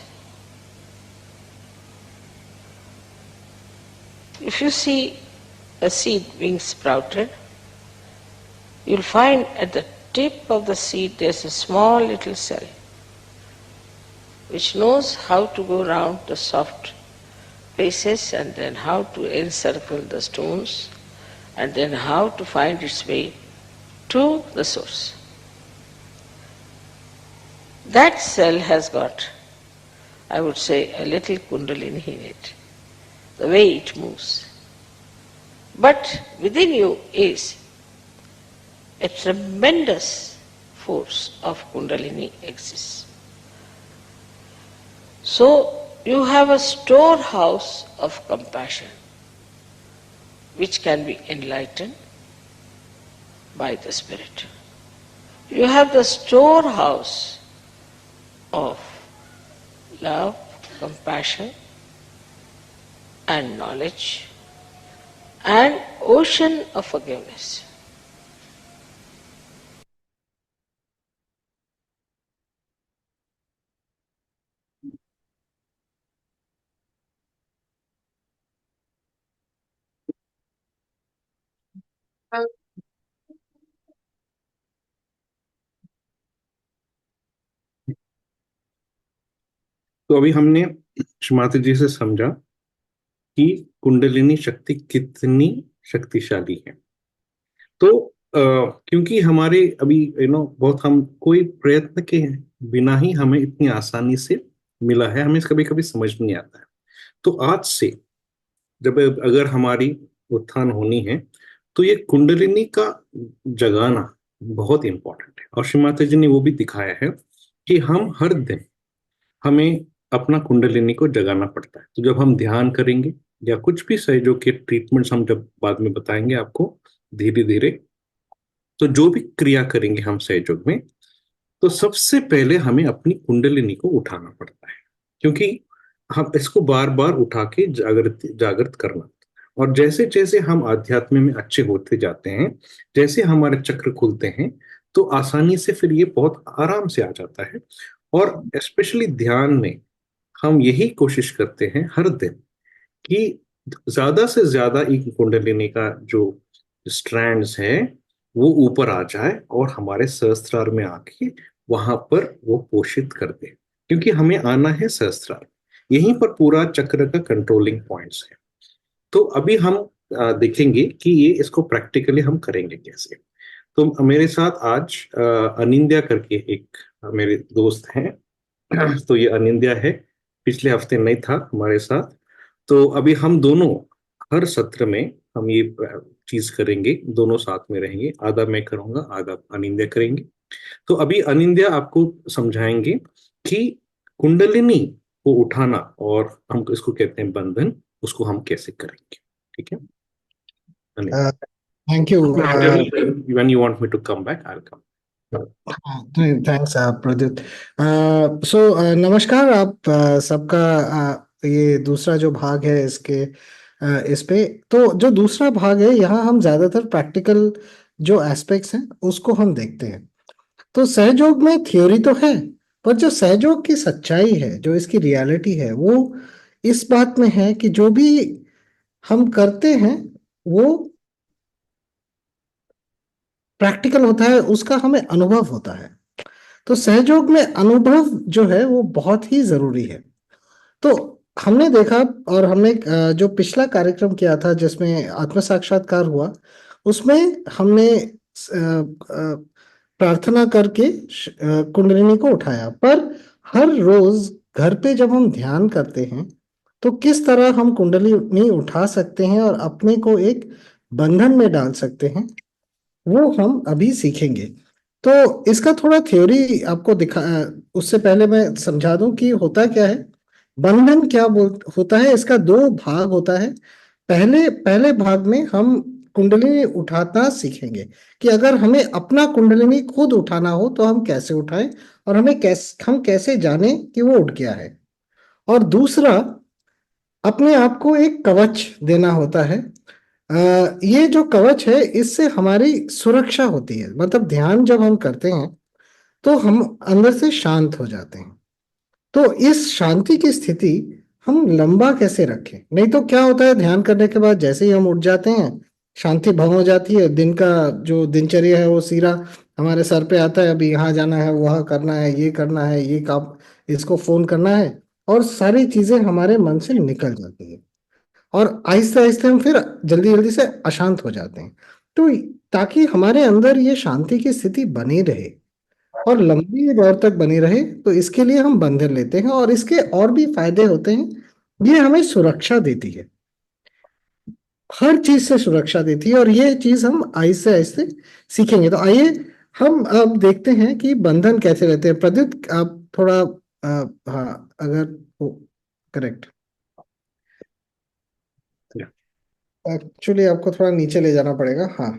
If you see a seed being sprouted, you'll find at the tip of the seed there's a small little cell which knows how to go round the soft places and then how to encircle the stones and then how to find its way to the source. That cell has got, I would say, a little Kundalini in it, the way it moves. But within you is a tremendous force of Kundalini exists. So you have a storehouse of compassion which can be enlightened by the Spirit. You have the storehouse of love, compassion and knowledge and ocean of forgiveness. तो अभी हमने श्रीमाता जी से समझा कि कुंडलिनी शक्ति कितनी शक्तिशाली है। तो क्योंकि हमारे अभी बहुत हम कोई प्रयत्न के बिना ही हमें इतनी आसानी से मिला है, हमें कभी कभी समझ नहीं आता है। तो आज से जब अगर हमारी उत्थान होनी है तो ये कुंडलिनी का जगाना बहुत इंपॉर्टेंट है। और श्री माता जी ने वो भी दिखाया है कि हम हर दिन हमें अपना कुंडलिनी को जगाना पड़ता है। तो जब हम ध्यान करेंगे या कुछ भी सहयोग के ट्रीटमेंट्स हम जब बाद में बताएंगे आपको धीरे धीरे, तो जो भी क्रिया करेंगे हम सहयोग में, तो सबसे पहले हमें अपनी कुंडलिनी को उठाना पड़ता है, क्योंकि हम इसको बार बार उठा के जागृत जागृत करना। और जैसे जैसे हम आध्यात्म में अच्छे होते जाते हैं, जैसे हमारे चक्र खुलते हैं, तो आसानी से फिर ये बहुत आराम से आ जाता है। और स्पेशली ध्यान में हम यही कोशिश करते हैं हर दिन कि ज्यादा से ज्यादा एक कुंडलिनी का जो स्ट्रैंड्स है वो ऊपर आ जाए और हमारे सहस्त्रार में आके वहां पर वो पोषित कर दे, क्योंकि हमें आना है सहस्त्रार, यहीं पर पूरा चक्र का कंट्रोलिंग पॉइंट्स है। तो अभी हम देखेंगे कि ये इसको प्रैक्टिकली हम करेंगे कैसे। तो मेरे साथ आज अनिंद्या करके एक मेरे दोस्त हैं। तो ये अनिंद्या है, पिछले हफ्ते नहीं था हमारे साथ। तो अभी हम दोनों हर सत्र में हम ये चीज करेंगे, दोनों साथ में रहेंगे। आधा मैं करूंगा, आधा अनिंद्या करेंगे। तो अभी अनिंद्या आपको समझाएंगे कि कुंडलिनी को उठाना, और हम इसको कहते हैं बंधन, उसको हम कैसे करेंगे? ठीक है, धन्यवाद। Thank you. When you want me to come back, I'll come. Thanks Pradyut. So नमस्कार आप सबका। ये दूसरा जो भाग है इसके इस पे, तो जो दूसरा भाग है यहाँ हम ज्यादातर प्रैक्टिकल जो एस्पेक्ट्स हैं उसको हम देखते हैं। तो सहयोग में थ्योरी तो है, पर जो सहयोग की सच्चाई है, जो इसकी रियलिटी है, वो इस बात में है कि जो भी हम करते हैं वो प्रैक्टिकल होता है, उसका हमें अनुभव होता है। तो सहयोग में अनुभव जो है वो बहुत ही जरूरी है। तो हमने देखा, और हमने जो पिछला कार्यक्रम किया था जिसमें आत्म साक्षात्कार हुआ, उसमें हमने प्रार्थना करके कुंडलिनी को उठाया। पर हर रोज घर पे जब हम ध्यान करते हैं तो किस तरह हम कुंडलिनी उठा सकते हैं और अपने को एक बंधन में डाल सकते हैं, वो हम अभी सीखेंगे। तो इसका थोड़ा थ्योरी आपको दिखा, उससे पहले मैं समझा दूं कि होता क्या है। बंधन क्या होता है, इसका दो भाग होता है। पहले पहले भाग में हम कुंडलिनी उठाना सीखेंगे कि अगर हमें अपना कुंडलिनी खुद उठाना हो तो हम कैसे उठाएं, और हम कैसे जाने कि वो उठ गया है। और दूसरा, अपने आप को एक कवच देना होता है। ये जो कवच है इससे हमारी सुरक्षा होती है। मतलब ध्यान जब हम करते हैं तो हम अंदर से शांत हो जाते हैं। तो इस शांति की स्थिति हम लंबा कैसे रखें? नहीं तो क्या होता है, ध्यान करने के बाद जैसे ही हम उठ जाते हैं, शांति भंग हो जाती है, दिन का जो दिनचर्या है वो सीरा हमारे सर पे आता है। अभी यहाँ जाना है, वहाँ करना है, ये करना है, ये काम, इसको फोन करना है, और सारी चीजें हमारे मन से निकल जाती है। और आहिस्ते आहिस्ते हम फिर जल्दी जल्दी से अशांत हो जाते हैं। तो ताकि हमारे अंदर ये शांति की स्थिति बनी रहे और लंबी दौर तक बनी रहे, तो इसके लिए हम बंधन लेते हैं, और इसके और भी फायदे होते हैं। ये हमें सुरक्षा देती है, हर चीज से सुरक्षा देती है, और ये चीज हम आहिस्ते आहिस्ते सीखेंगे। तो आइए हम अब देखते हैं कि बंधन कैसे रहते हैं। प्रद्युत आप थोड़ा हाँ, अगर करेक्ट, एक्चुअली आपको थोड़ा नीचे ले जाना पड़ेगा। हाँ,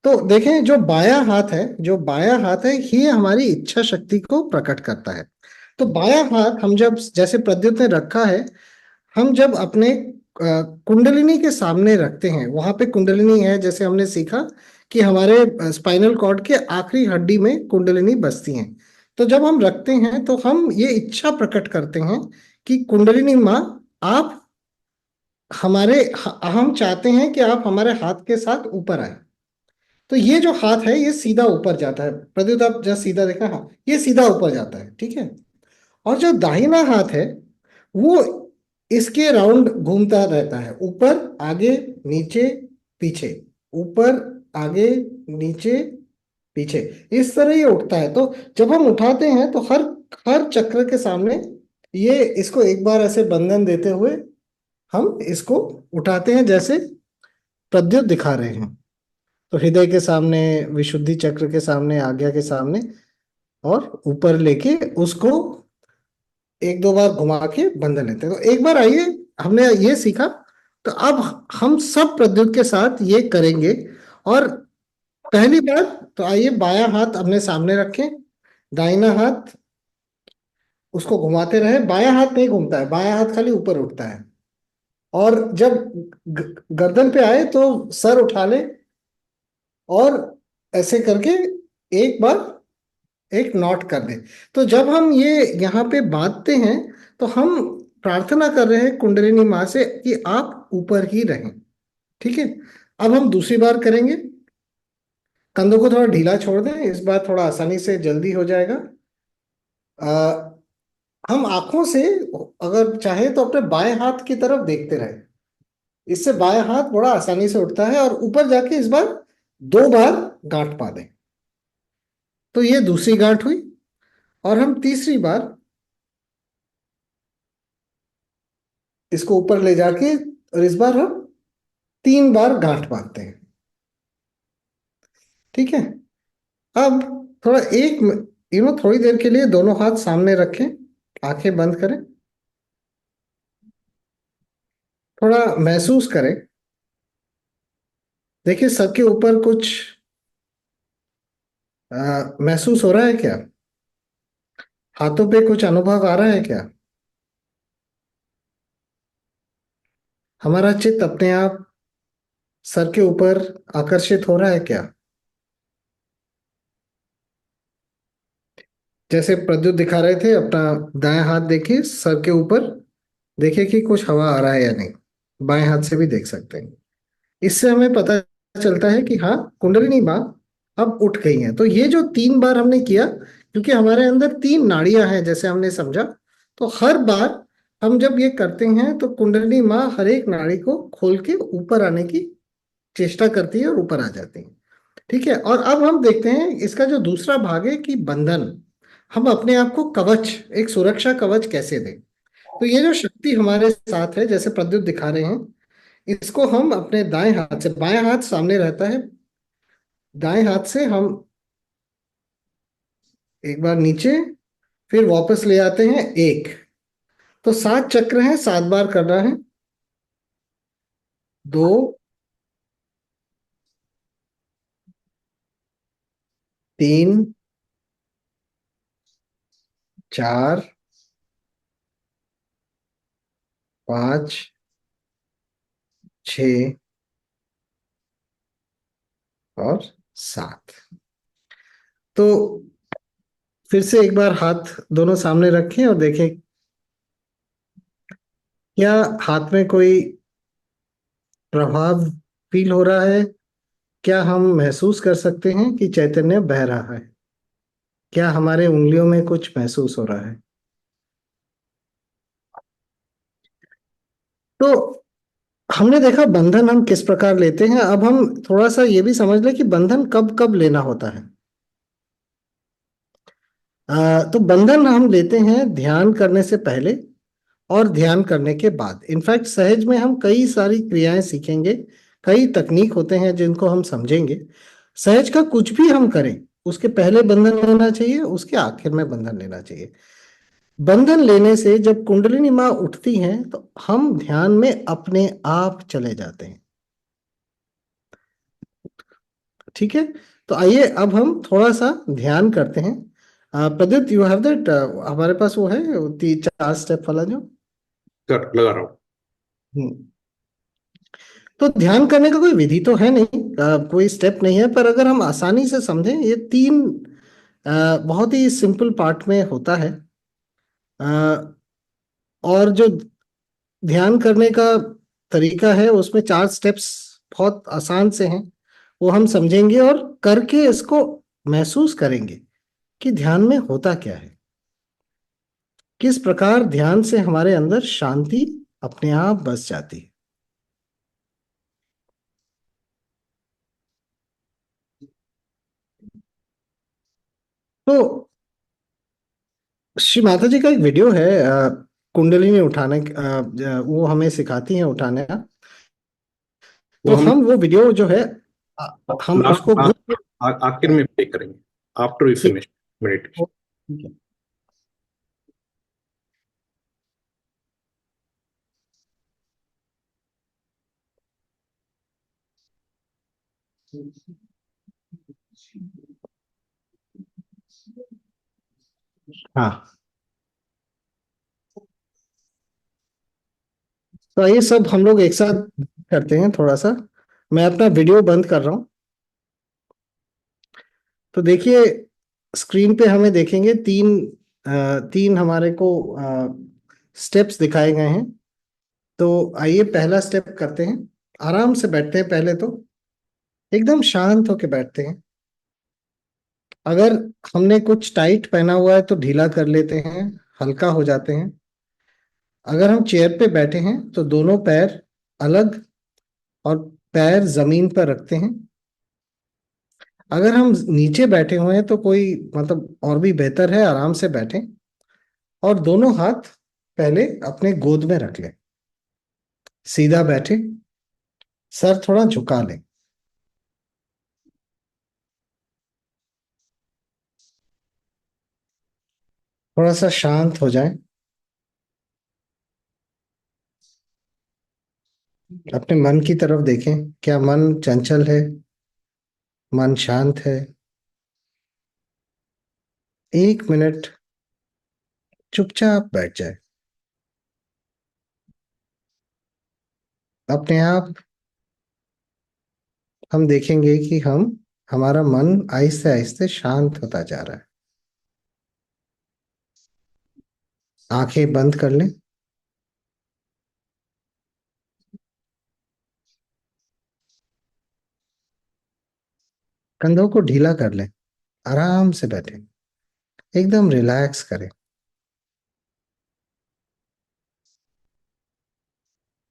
तो देखें, जो बायां हाथ है, जो बायां हाथ है, ये हमारी इच्छा शक्ति को प्रकट करता है। तो बायां हाथ हम जब, जैसे प्रद्युत ने रखा है, हम जब अपने कुंडलिनी के सामने रखते हैं, वहां पे कुंडलिनी है, जैसे हमने सीखा कि हमारे स्पाइनल कॉर्ड के आखिरी हड्डी में कुंडलिनी बसती हैं। तो जब हम रखते हैं तो हम ये इच्छा प्रकट करते हैं कि कुंडलिनी माँ, आप हम चाहते हैं कि आप हमारे हाथ के साथ ऊपर आए। तो ये जो हाथ है ये सीधा ऊपर जाता है। प्रद्युत आप जस्ट सीधा देखा, हाँ, ये सीधा ऊपर जाता है, ठीक है। और जो दाहिना हाथ है वो इसके राउंड घूमता रहता है, ऊपर आगे नीचे पीछे, ऊपर आगे नीचे पीछे, इस तरह ये उठता है। तो जब हम उठाते हैं तो हर हर चक्र के सामने ये इसको एक बार ऐसे बंधन देते हुए हम इसको उठाते हैं, जैसे प्रद्युत दिखा रहे हैं। तो हृदय के सामने, विशुद्धि चक्र के सामने, आज्ञा के सामने, और ऊपर लेके उसको एक दो बार घुमा के बंधन लेते हैं। तो एक बार आइए, हमने ये सीखा, तो अब हम सब प्रद्युत के साथ ये करेंगे। और पहली बात, तो आइए बायां हाथ अपने सामने रखें, दाहिना हाथ उसको घुमाते रहे। बायां हाथ नहीं घूमता है, बायां हाथ खाली ऊपर उठता है। और जब गर्दन पे आए तो सर उठा ले, और ऐसे करके एक बार एक नॉट कर दे। तो जब हम ये यहाँ पे बांधते हैं तो हम प्रार्थना कर रहे हैं कुंडलिनी माँ से कि आप ऊपर ही रहें, ठीक है। अब हम दूसरी बार करेंगे। कंधों को थोड़ा ढीला छोड़ दें, इस बार थोड़ा आसानी से जल्दी हो जाएगा। आ, हम आंखों से अगर चाहे तो अपने बाएं हाथ की तरफ देखते रहे, इससे बाएं हाथ बड़ा आसानी से उठता है, और ऊपर जाके इस बार दो बार गांठ पा दें। तो ये दूसरी गांठ हुई, और हम तीसरी बार इसको ऊपर ले जाके, और इस बार हम तीन बार गांठ बांधते हैं, ठीक है। अब थोड़ा थोड़ी देर के लिए दोनों हाथ सामने रखें, आंखें बंद करें, थोड़ा महसूस करें। देखिए सर के ऊपर कुछ महसूस हो रहा है क्या? हाथों पे कुछ अनुभव आ रहा है क्या? हमारा चित्त अपने आप सर के ऊपर आकर्षित हो रहा है क्या? जैसे प्रद्युत दिखा रहे थे, अपना दायां हाथ देखिए सर के ऊपर, देखिए कि कुछ हवा आ रहा है या नहीं। बाएं हाथ से भी देख सकते हैं। इससे हमें पता चलता है कि हाँ, कुंडलिनी माँ अब उठ गई हैं। तो ये जो 3 बार हमने किया, क्योंकि हमारे अंदर 3 नाड़ियां हैं जैसे हमने समझा, तो हर बार हम जब ये करते हैं तो कुंडलिनी माँ हर एक नाड़ी को खोल के ऊपर आने की चेष्टा करती है और ऊपर आ जाती है। ठीक है, और अब हम देखते हैं इसका जो दूसरा भाग है कि बंधन, हम अपने आप को कवच, एक सुरक्षा कवच कैसे दें। तो ये जो शक्ति हमारे साथ है, जैसे प्रद्युत दिखा रहे हैं, इसको हम अपने दाएं हाथ से, बायां हाथ सामने रहता है, दाएं हाथ से हम एक बार नीचे, फिर वापस ले आते हैं एक। तो 7 चक्र हैं, 7 बार करना है। 2, 3, 4, 5, 6 और 7। तो फिर से एक बार हाथ दोनों सामने रखें और देखें क्या हाथ में कोई प्रभाव फील हो रहा है। क्या हम महसूस कर सकते हैं कि चैतन्य बह रहा है? क्या हमारे उंगलियों में कुछ महसूस हो रहा है? तो हमने देखा बंधन हम किस प्रकार लेते हैं। अब हम थोड़ा सा ये भी समझ लें कि बंधन कब कब लेना होता है। तो बंधन हम लेते हैं ध्यान करने से पहले और ध्यान करने के बाद। इनफैक्ट सहज में हम कई सारी क्रियाएं सीखेंगे, कई तकनीक होते हैं जिनको हम समझेंगे। सहज का कुछ भी हम करें, उसके पहले बंधन लेना चाहिए, उसके आखिर में बंधन लेना चाहिए। बंधन लेने से जब कुंडलिनी माँ उठती हैं तो हम ध्यान में अपने आप चले जाते हैं। ठीक है, तो आइए अब हम थोड़ा सा ध्यान करते हैं। प्रदीप, यू हैव दैट, हमारे पास वो है 4 स्टेप वाला जो। कर लगा रहा हूँ। हम्म। तो ध्यान करने का कोई विधि तो है नहीं, कोई स्टेप नहीं है, पर अगर हम आसानी से समझें, ये 3 बहुत ही सिंपल पार्ट में होता है। अ, और जो ध्यान करने का तरीका है उसमें 4 स्टेप्स बहुत आसान से हैं। वो हम समझेंगे और करके इसको महसूस करेंगे कि ध्यान में होता क्या है, किस प्रकार ध्यान से हमारे अंदर शांति अपने आप बस जाती है। तो श्री माता जी का एक वीडियो है, कुंडलिनी उठाने वो हमें सिखाती हैं उठाने का। वो तो हम हम वो वीडियो जो है, हम उसको लास्ट ग्रुप आखिर में प्ले करेंगे आफ्टर वी में। Finish meditation. हाँ, तो ये सब हम लोग एक साथ करते हैं थोड़ा सा। मैं अपना वीडियो बंद कर रहा हूँ। तो देखिए स्क्रीन पे हमें देखेंगे 3 हमारे को स्टेप्स दिखाए गए हैं। तो आइए पहला स्टेप करते हैं। आराम से बैठते हैं, पहले तो एकदम शांत होके बैठते हैं। अगर हमने कुछ टाइट पहना हुआ है तो ढीला कर लेते हैं, हल्का हो जाते हैं। अगर हम चेयर पे बैठे हैं तो दोनों पैर अलग और पैर जमीन पर रखते हैं। अगर हम नीचे बैठे हुए हैं तो कोई मतलब और भी बेहतर है, आराम से बैठें और दोनों हाथ पहले अपने गोद में रख लें। सीधा बैठे, सर थोड़ा झुका लें। थोड़ा सा शांत हो जाए। अपने मन की तरफ देखें, क्या मन चंचल है, मन शांत है? 1 मिनट चुपचाप बैठ जाए। अपने आप हम देखेंगे कि हमारा मन आहिस्ते आहिस्ते शांत होता जा रहा है। आंखें बंद कर लें। कंधों को ढीला कर लें। आराम से बैठें। एकदम रिलैक्स करें।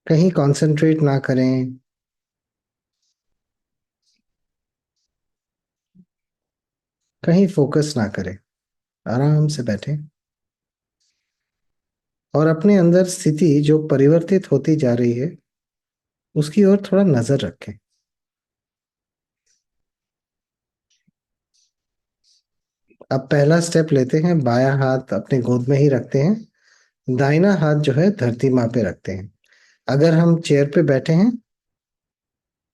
कहीं कंसंट्रेट ना करें। कहीं फोकस ना करें। आराम से बैठें और अपने अंदर स्थिति जो परिवर्तित होती जा रही है उसकी ओर थोड़ा नजर रखें। अब पहला स्टेप लेते हैं, बायां हाथ अपने गोद में ही रखते हैं, दाहिना हाथ जो है धरती माँ पे रखते हैं। अगर हम चेयर पे बैठे हैं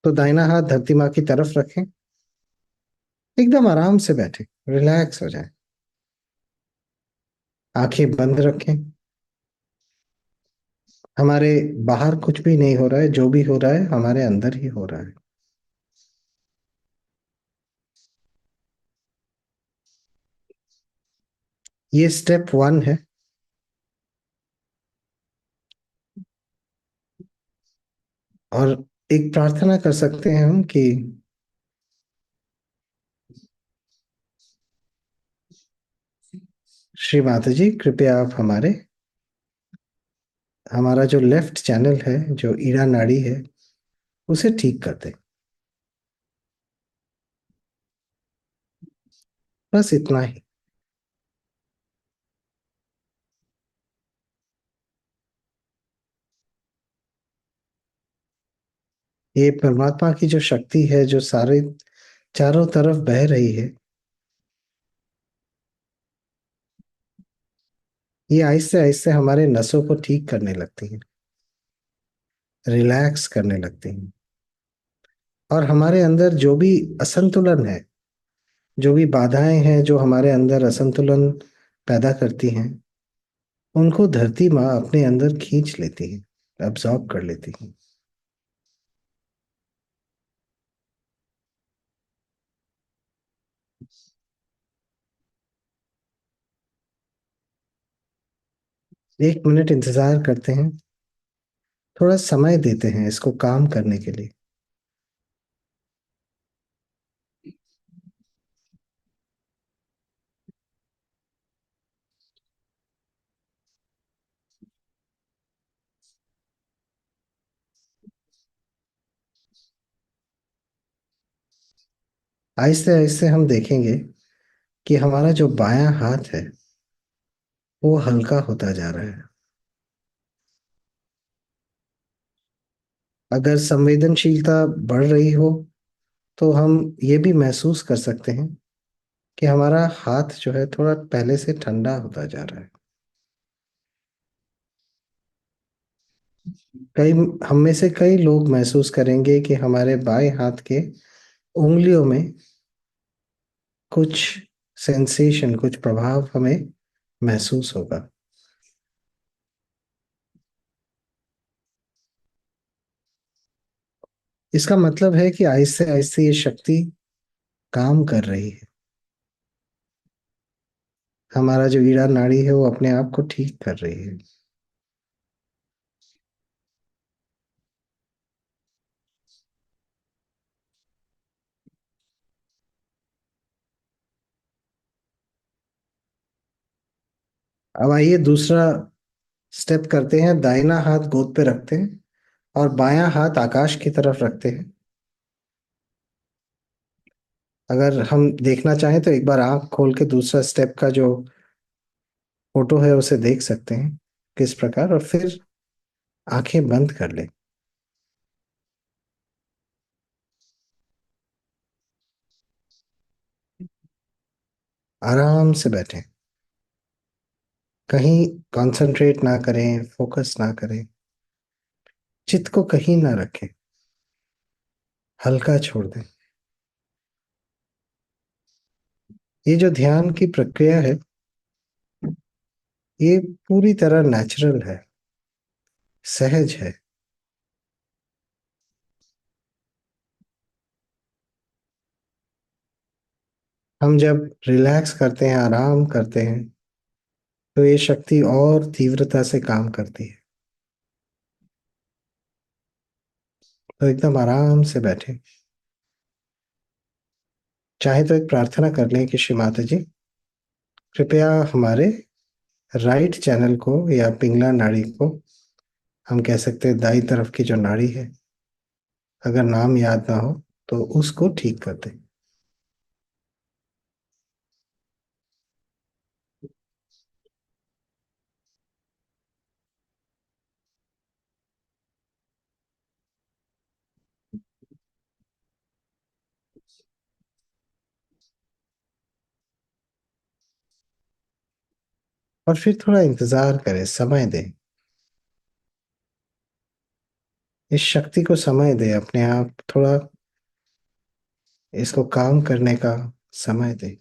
तो दाहिना हाथ धरती माँ की तरफ रखें। एकदम आराम से बैठे, रिलैक्स हो जाए। आंखें बंद रखें। हमारे बाहर कुछ भी नहीं हो रहा है, जो भी हो रहा है हमारे अंदर ही हो रहा है। ये स्टेप 1 है। और एक प्रार्थना कर सकते हैं हम कि श्री माता जी कृपया आप हमारा जो लेफ्ट चैनल है, जो ईड़ा नाड़ी है, उसे ठीक कर दें। बस इतना ही। ये परमात्मा की जो शक्ति है जो सारे चारों तरफ बह रही है, ये आहिस्ते आहिस्ते हमारे नसों को ठीक करने लगती है, रिलैक्स करने लगती है। और हमारे अंदर जो भी असंतुलन है, जो भी बाधाएं हैं जो हमारे अंदर असंतुलन पैदा करती हैं, उनको धरती माँ अपने अंदर खींच लेती है, अब्सॉर्ब कर लेती है। एक मिनट इंतजार करते हैं। थोड़ा समय देते हैं इसको काम करने के लिए। आहिस्ते आहिस्ते हम देखेंगे कि हमारा जो बायां हाथ है वो हल्का होता जा रहा है। अगर संवेदनशीलता बढ़ रही हो तो हम ये भी महसूस कर सकते हैं कि हमारा हाथ जो है थोड़ा पहले से ठंडा होता जा रहा है। कई हम में से कई लोग महसूस करेंगे कि हमारे बाएं हाथ के उंगलियों में कुछ सेंसेशन, कुछ प्रभाव हमें महसूस होगा। इसका मतलब है कि आहिस्ते आहिस्ते ये शक्ति काम कर रही है। हमारा जो ईड़ा नाड़ी है वो अपने आप को ठीक कर रही है। अब आइए दूसरा स्टेप करते हैं। दाहिना हाथ गोद पे रखते हैं और बायां हाथ आकाश की तरफ रखते हैं। अगर हम देखना चाहें तो एक बार आंख खोल के दूसरा स्टेप का जो फोटो है उसे देख सकते हैं किस प्रकार, और फिर आंखें बंद कर लें। आराम से बैठें। कहीं कंसंट्रेट ना करें, फोकस ना करें, चित्त को कहीं ना रखें, हल्का छोड़ दें। ये जो ध्यान की प्रक्रिया है, ये पूरी तरह नेचुरल है, सहज है। हम जब रिलैक्स करते हैं, आराम करते हैं, तो ये शक्ति और तीव्रता से काम करती है। तो एकदम आराम से बैठे। चाहे तो एक प्रार्थना कर लें कि श्री माता जी, कृपया हमारे राइट चैनल को या पिंगला नाड़ी को, हम कह सकते हैं दाई तरफ की जो नाड़ी है, अगर नाम याद ना हो तो उसको ठीक कर दें। और फिर थोड़ा इंतजार करें, समय दें, इस शक्ति को समय दें, अपने आप थोड़ा इसको काम करने का समय दें।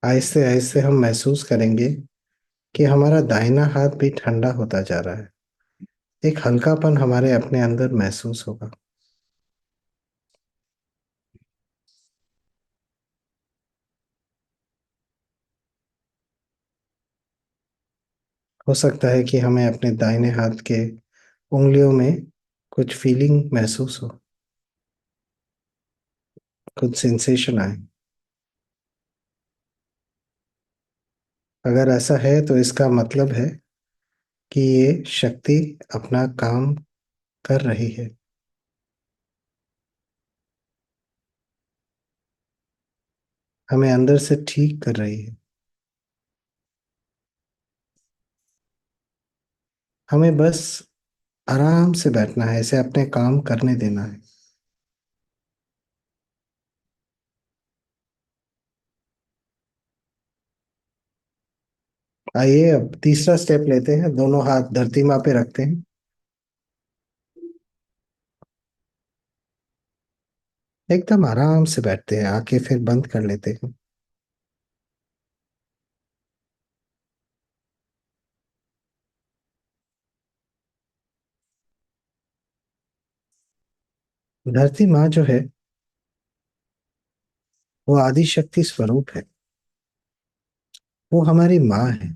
आहिस्ते आहिस्ते हम महसूस करेंगे कि हमारा दाहिना हाथ भी ठंडा होता जा रहा है। एक हल्कापन हमारे अपने अंदर महसूस होगा। हो सकता है कि हमें अपने दाहिने हाथ के उंगलियों में कुछ फीलिंग महसूस हो, कुछ सेंसेशन आए। अगर ऐसा है तो इसका मतलब है कि ये शक्ति अपना काम कर रही है, हमें अंदर से ठीक कर रही है। हमें बस आराम से बैठना है, इसे अपने काम करने देना है। आइए अब तीसरा स्टेप लेते हैं, दोनों हाथ धरती माँ पे रखते हैं। एकदम आराम से बैठते हैं, आंखें फिर बंद कर लेते हैं। धरती माँ जो है, वो आदि शक्ति स्वरूप है। वो हमारी माँ है।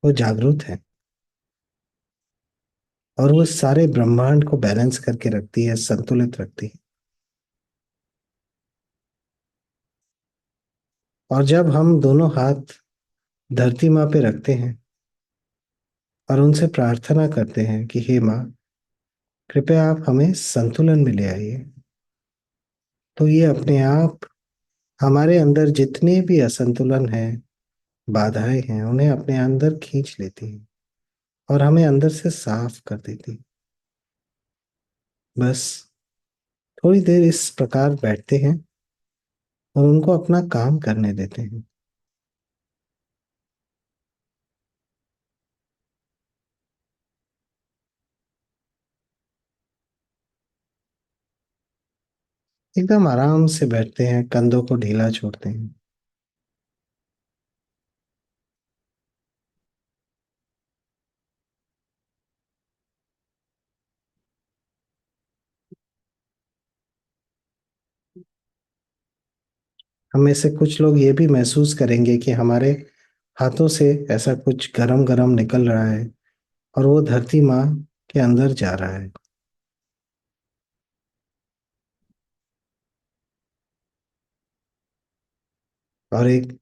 वो जागरूक है और वो सारे ब्रह्मांड को बैलेंस करके रखती है, संतुलित रखती है। और जब हम दोनों हाथ धरती माँ पे रखते हैं और उनसे प्रार्थना करते हैं कि हे माँ, कृपया आप हमें संतुलन में ले आइए, तो ये अपने आप हमारे अंदर जितने भी असंतुलन है, बाधाएं हैं, उन्हें अपने अंदर खींच लेती है और हमें अंदर से साफ कर देती है। बस थोड़ी देर इस प्रकार बैठते हैं और उनको अपना काम करने देते हैं। एकदम आराम से बैठते हैं, कंधों को ढीला छोड़ते हैं। हम में से कुछ लोग ये भी महसूस करेंगे कि हमारे हाथों से ऐसा कुछ गरम गरम निकल रहा है और वो धरती माँ के अंदर जा रहा है। और एक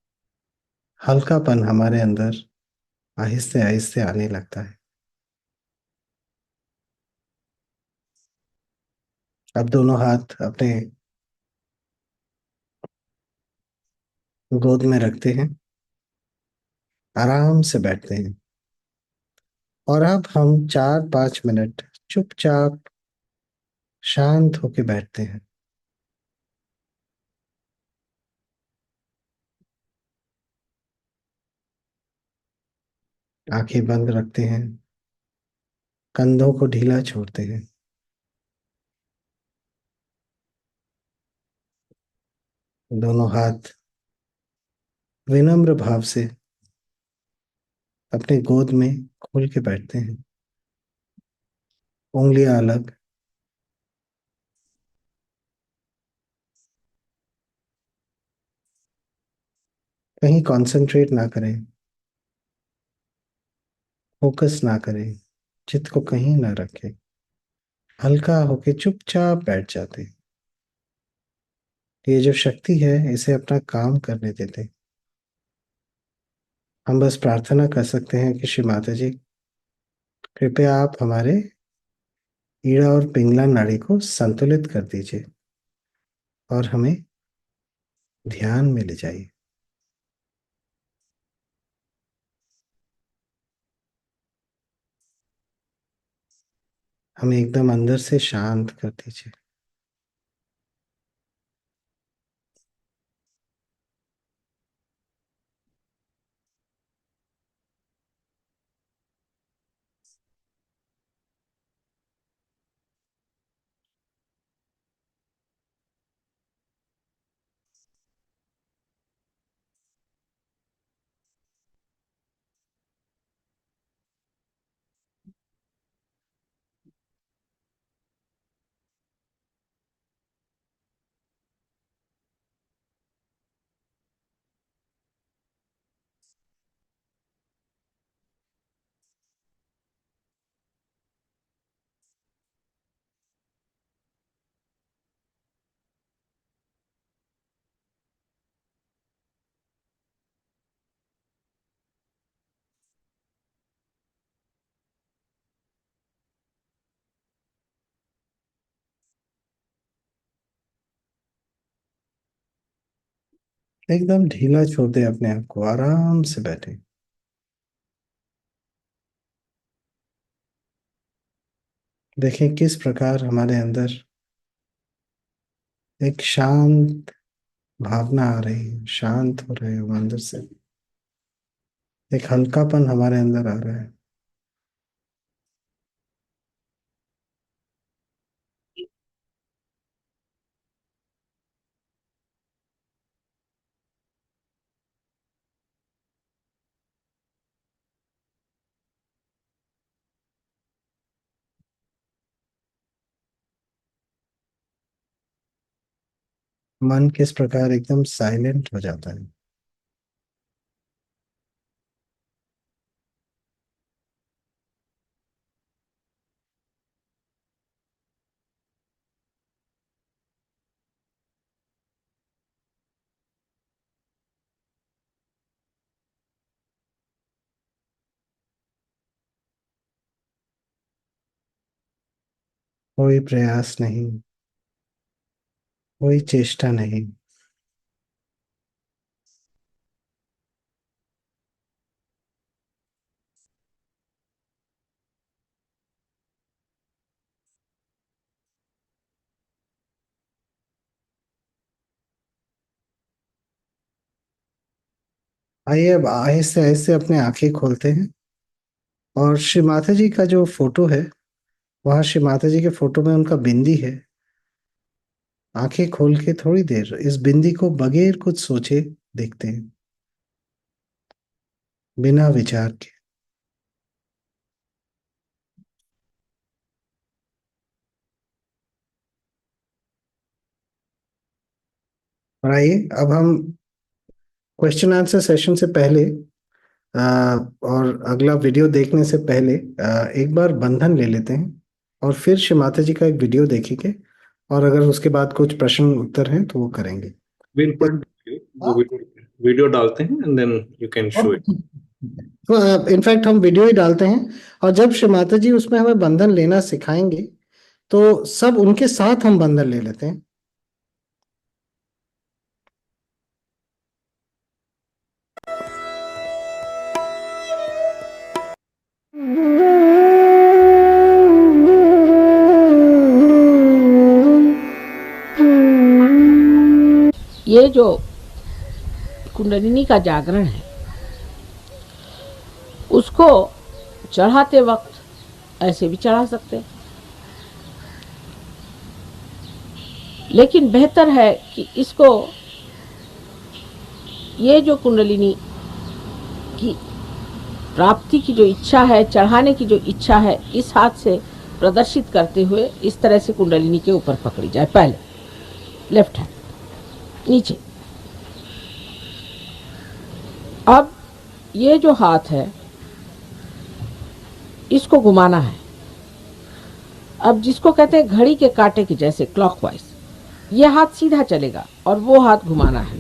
हल्कापन हमारे अंदर आहिस्ते आहिस्ते आने लगता है। अब दोनों हाथ अपने गोद में रखते हैं, आराम से बैठते हैं और अब हम 4-5 मिनट चुपचाप शांत होके बैठते हैं। आंखें बंद रखते हैं, कंधों को ढीला छोड़ते हैं, दोनों हाथ विनम्र भाव से अपने गोद में खोल के बैठते हैं, उंगलियां अलग। कहीं कंसंट्रेट ना करें, फोकस ना करें, चित्त को कहीं ना रखें, हल्का होके चुपचाप बैठ जाते हैं। ये जो शक्ति है इसे अपना काम करने देते हैं। हम बस प्रार्थना कर सकते हैं कि श्री माता जी, कृपया आप हमारे ईड़ा और पिंगला नाड़ी को संतुलित कर दीजिए और हमें ध्यान में ले जाइए। हमें एकदम अंदर से शांत कर दीजिए। एकदम ढीला छोड़ दें अपने आप को, आराम से बैठे। देखें किस प्रकार हमारे अंदर एक शांत भावना आ रही है, शांत हो रहे हैं हम अंदर से, एक हल्कापन हमारे अंदर आ रहा है। मन किस प्रकार एकदम साइलेंट हो जाता है। कोई प्रयास नहीं, कोई चेष्टा नहीं। आइए अब आहिस्ते आहिस्ते अपने आंखें खोलते हैं और श्री माता जी का जो फोटो है, वहाँ श्री माता जी के फोटो में उनका बिंदी है। आंखें खोल के थोड़ी देर इस बिंदी को बगैर कुछ सोचे देखते हैं, बिना विचार के। और आइए अब हम क्वेश्चन आंसर सेशन से पहले और अगला वीडियो देखने से पहले एक बार बंधन ले लेते हैं और फिर श्री माता जी का एक वीडियो देखेंगे और अगर उसके बाद कुछ प्रश्न उत्तर हैं तो वो करेंगे। बिल्कुल। वो वीडियो डालते हैं and then you can show it. तो इनफैक्ट हम वीडियो ही डालते हैं और जब श्री माता जी उसमें हमें बंधन लेना सिखाएंगे तो सब उनके साथ हम बंधन ले लेते हैं। ये जो कुंडलिनी का जागरण है उसको चढ़ाते वक्त ऐसे भी चढ़ा सकते हैं, लेकिन बेहतर है कि इसको ये जो कुंडलिनी की प्राप्ति की जो इच्छा है, चढ़ाने की जो इच्छा है, इस हाथ से प्रदर्शित करते हुए इस तरह से कुंडलिनी के ऊपर पकड़ी जाए। पहले लेफ्ट हैंड नीचे। अब ये जो हाथ है इसको घुमाना है। अब जिसको कहते हैं घड़ी के कांटे के जैसे क्लॉकवाइज, ये हाथ सीधा चलेगा और वो हाथ घुमाना है।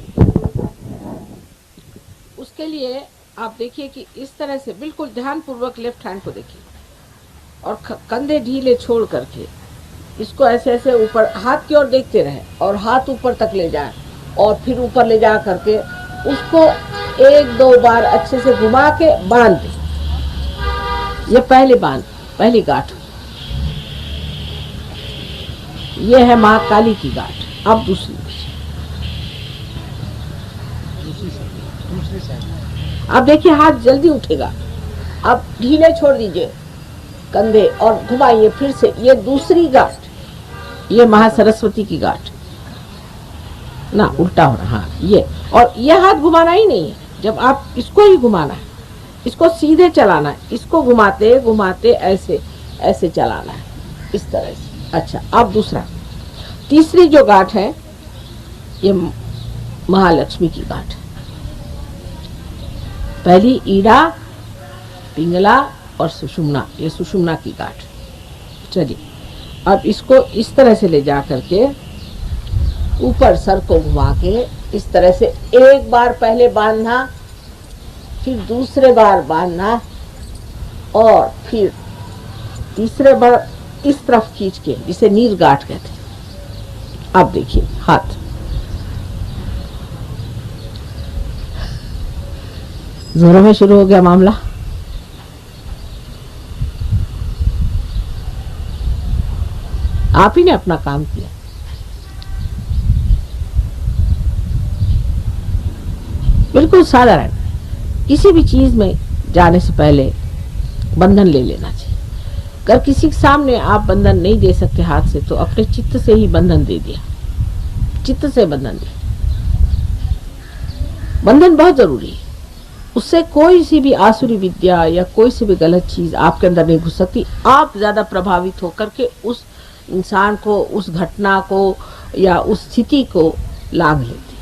उसके लिए आप देखिए कि इस तरह से बिल्कुल ध्यानपूर्वक लेफ्ट हैंड को देखिए और कंधे ढीले छोड़ करके इसको ऐसे ऐसे ऊपर हाथ की ओर देखते रहे और हाथ ऊपर तक ले जाए और फिर ऊपर ले जा करके उसको 1-2 बार अच्छे से घुमा के बांध दे। ये पहली गांठ, ये है महाकाली की गांठ। अब दूसरी अब देखिए हाथ जल्दी उठेगा। अब ढीले छोड़ दीजिए कंधे और घुमाइए फिर से। ये दूसरी गांठ, ये महासरस्वती की गांठ ना, उल्टा हो रहा। हाँ, ये और ये हाथ घुमाना ही नहीं है, जब आप इसको ही घुमाना है, इसको सीधे चलाना है, इसको घुमाते घुमाते ऐसे ऐसे चलाना है इस तरह से। अच्छा, अब दूसरा तीसरी जो गांठ है ये महालक्ष्मी की गांठ है। पहली ईड़ा, पिंगला और सुषुम्ना, ये सुषुम्ना की गांठ। चलिए अब इसको इस तरह से ले जा करके ऊपर सर को घुमा के इस तरह से एक बार पहले बांधना, फिर दूसरे बार बांधना और फिर तीसरे बार इस तरफ खींच के, जिसे नील गांठ कहते हैं। अब देखिए हाथ जोरों में शुरू हो गया मामला। आप ही ने अपना काम किया। बिल्कुल साधारण, किसी भी चीज में जाने से पहले बंधन ले लेना चाहिए। अगर किसी के सामने आप बंधन नहीं दे सकते हाथ से, तो अपने चित्त से ही बंधन दे दिया। चित्त से बंधन दिया। बंधन बहुत जरूरी है। उससे कोई सी भी आसुरी विद्या या कोई सी भी गलत चीज आपके अंदर नहीं घुस सकती। आप ज्यादा प्रभावित होकर के उस इंसान को, उस घटना को या उस स्थिति को लाभ लेते।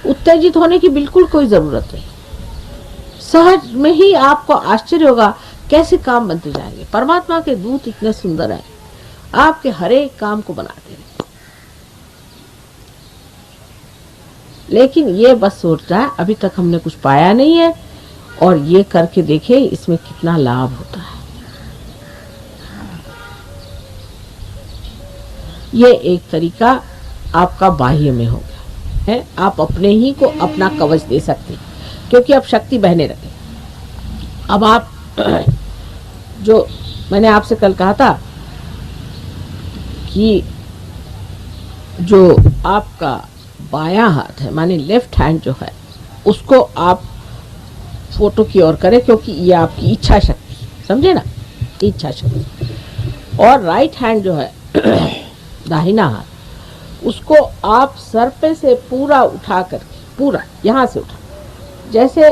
उत्तेजित होने की बिल्कुल कोई जरूरत नहीं। सहज में ही आपको आश्चर्य होगा कैसे काम बनते जाएंगे। परमात्मा के दूत इतने सुंदर हैं, आपके हर एक काम को बनाते हैं। लेकिन ये बस सोचता है अभी तक हमने कुछ पाया नहीं है, और ये करके देखे इसमें कितना लाभ होता है। ये एक तरीका आपका बाह्य में हो गया है। आप अपने ही को अपना कवच दे सकते हैं, क्योंकि अब शक्ति बहने लगे। अब आप जो मैंने आपसे कल कहा था कि जो आपका बायां हाथ है, माने लेफ्ट हैंड जो है, उसको आप फोटो की ओर करें, क्योंकि ये आपकी इच्छा शक्ति, समझे ना, इच्छा शक्ति। और राइट हैंड जो है दाहिना हाथ, उसको आप सर पे से पूरा उठा करके, पूरा यहाँ से उठा, जैसे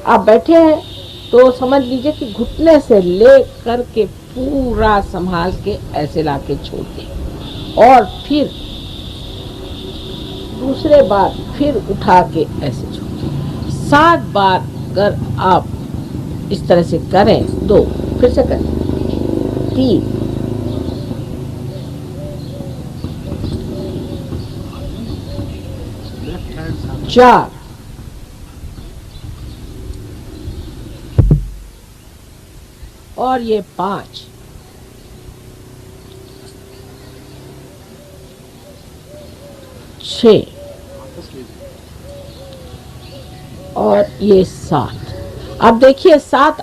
आप बैठे हैं तो समझ लीजिए कि घुटने से ले करके पूरा संभाल के ऐसे लाके छोड़ दें, और फिर दूसरे बार फिर उठा के ऐसे छोड़ दें। 7 बार अगर आप इस तरह से करें, 2 फिर से करें, 3, 4, और ये 5, 6 और ये 7। अब देखिए 7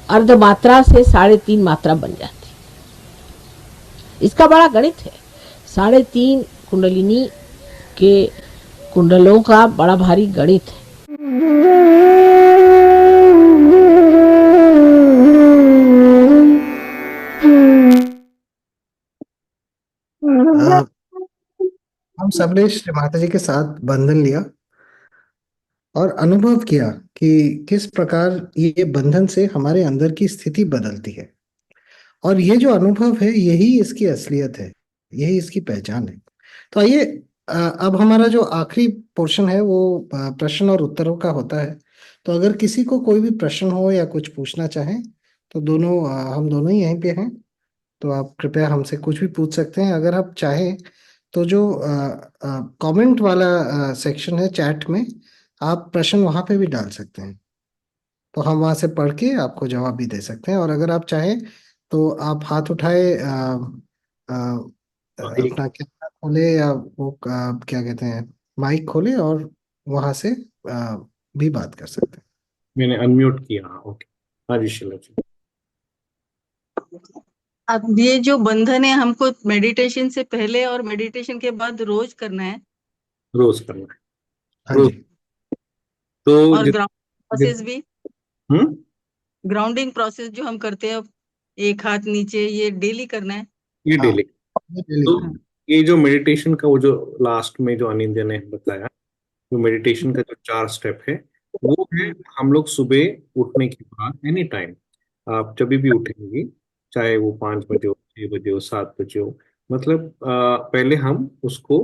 अर्ध मात्रा से 3.5 मात्रा बन जाती। इसका बड़ा गणित है। 3.5 कुंडलिनी के कुंडलों का बड़ा भारी गणित है। हम सबने श्री माता जी के साथ बंधन लिया और अनुभव किया कि किस प्रकार ये बंधन से हमारे अंदर की स्थिति बदलती है। और ये जो अनुभव है यही इसकी असलियत है, यही इसकी पहचान है। तो आइए अब हमारा जो आखिरी पोर्शन है वो प्रश्न और उत्तरों का होता है। तो अगर किसी को कोई भी प्रश्न हो या कुछ पूछना चाहें तो हम दोनों ही यहीं पे हैं। तो आप कृपया हमसे कुछ भी पूछ सकते हैं। अगर आप चाहें तो जो कमेंट वाला सेक्शन है चैट में, आप प्रश्न वहां पे भी डाल सकते हैं। तो हम वहां से पढ़ के आपको जवाब भी दे सकते हैं। और अगर आप चाहें तो आप हाथ उठाए एक अपना कैमरा खोले या वो क्या कहते हैं, माइक खोले और वहां से भी बात कर सकते हैं। मैंने अनम्यूट किया। हाँ, ओके। हाँ जी शीला जी। अब ये जो बंधन है हमको मेडिटेशन से पहले और मेडिटेशन के बाद रोज करना है, रोज करना है। हाँ रोज। जी। तो और जित, ग्राउंडिंग जित, प्रोसेस भी, हम्म ग्राउंडिंग प्रोसेस जो हम करते हैं एक हाथ नीचे, ये डेली करना है। ये हाँ, डेली। ये डेली तो करना ये जो मेडिटेशन का वो जो लास्ट में जो अनिंद्य ने बताया, जो मेडिटेशन का जो 4 स्टेप है, वो है हम लोग सुबह उठने के बाद एनी टाइम, आप जब भी उठेंगे, चाहे वो 5 बजे हो, 6 बजे हो, 7 बजे हो, मतलब पहले हम उसको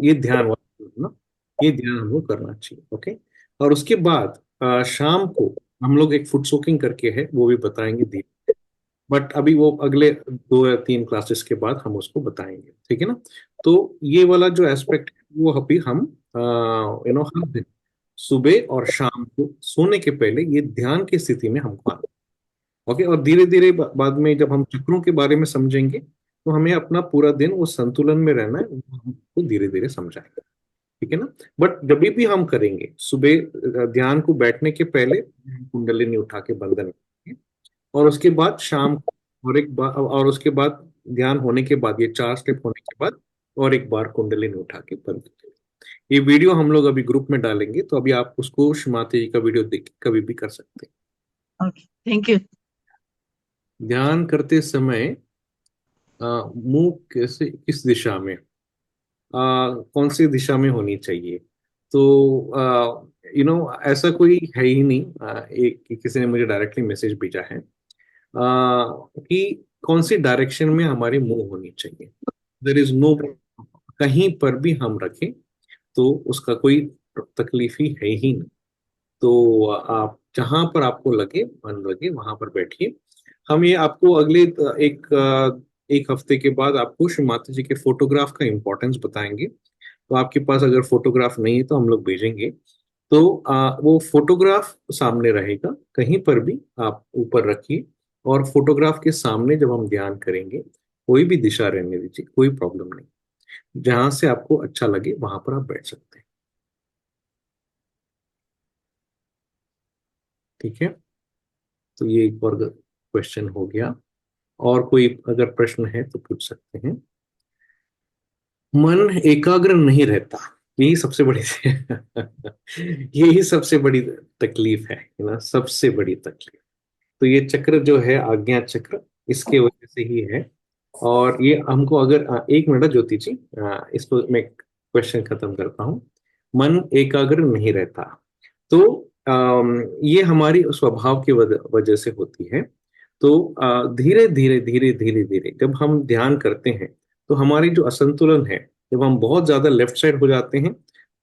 ये ध्यान वाला ना, ये ध्यान हमको करना चाहिए। ओके। और उसके बाद शाम को हम लोग एक फुट सोकिंग करके है, वो भी बताएंगे धीरे। बट अभी वो अगले 2 या 3 क्लासेस के बाद हम उसको बताएंगे, ठीक है ना। तो ये वाला जो एस्पेक्ट है वो अभी हम हर दिन सुबह और शाम को सोने के पहले ये ध्यान की स्थिति में हमको आना। ओके। और धीरे धीरे बाद में जब हम चक्रों के बारे में समझेंगे तो हमें अपना पूरा दिन वो संतुलन में रहना है, वो हमको धीरे धीरे समझाएंगे, ठीक है ना। बट जब भी हम करेंगे सुबह ध्यान को बैठने के पहले कुंडलिनी उठा के बंधन करेंगे, और उसके बाद शाम को और एक बार, और उसके बाद ध्यान होने के बाद, ये 4 स्टेप होने के बाद और एक बार कुंडलिनी उठा के बंद करेंगे। ये वीडियो हम लोग अभी ग्रुप में डालेंगे, तो अभी आप उसको माता जी का वीडियो देख के कभी भी कर सकते ओके, थैंक यू। हैं। ध्यान करते समय मुंह कैसे, किस दिशा में, कौन सी दिशा में होनी चाहिए, तो ऐसा कोई है ही नहीं। एक किसी ने मुझे डायरेक्टली मैसेज भेजा है कि कौन सी डायरेक्शन में हमारी मुंह होनी चाहिए। देर इज नो, कहीं पर भी हम रखें तो उसका कोई तकलीफ ही है ही नहीं। तो आप जहां पर आपको लगे, मन लगे, वहां पर बैठिए। हम ये आपको अगले एक हफ्ते के बाद आपको श्री माता जी के फोटोग्राफ का इम्पोर्टेंस बताएंगे। तो आपके पास अगर फोटोग्राफ नहीं है तो हम लोग भेजेंगे। तो वो फोटोग्राफ सामने रहेगा, कहीं पर भी आप ऊपर रखिए। और फोटोग्राफ के सामने जब हम ध्यान करेंगे, कोई भी दिशा रहने दीजिए, कोई प्रॉब्लम नहीं। जहां से आपको अच्छा लगे वहां पर आप बैठ सकते हैं, ठीक है। तो ये एक और क्वेश्चन हो गया। और कोई अगर प्रश्न है तो पूछ सकते हैं। मन एकाग्र नहीं रहता, यही सबसे बड़ी यही सबसे बड़ी तकलीफ है ना, सबसे बड़ी तकलीफ। तो ये चक्र जो है, आज्ञा चक्र, इसके वजह से ही है। और ये हमको अगर 1 मिनट ज्योति जी, इसको मैं क्वेश्चन खत्म करता हूँ। मन एकाग्र नहीं रहता, तो ये हमारी स्वभाव की वजह से होती है। तो धीरे धीरे धीरे धीरे धीरे जब हम ध्यान करते हैं तो हमारी जो असंतुलन है, जब हम बहुत ज्यादा लेफ्ट साइड हो जाते हैं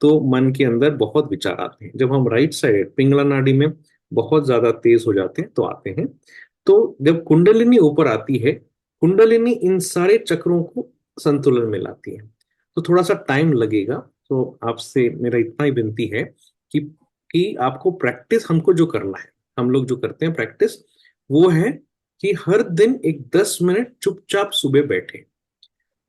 तो मन के अंदर बहुत विचार आते हैं। जब हम राइट साइड पिंगला नाड़ी में बहुत ज्यादा तेज हो जाते हैं तो आते हैं। तो जब कुंडलिनी ऊपर आती है, कुंडलिनी इन सारे चक्रों को संतुलन में लाती है। तो थोड़ा सा टाइम लगेगा। तो आपसे मेरा इतना ही विनती है कि आपको प्रैक्टिस, हमको जो करना है, हम लोग जो करते हैं प्रैक्टिस, वो है कि हर दिन एक 10 मिनट चुपचाप सुबह बैठे।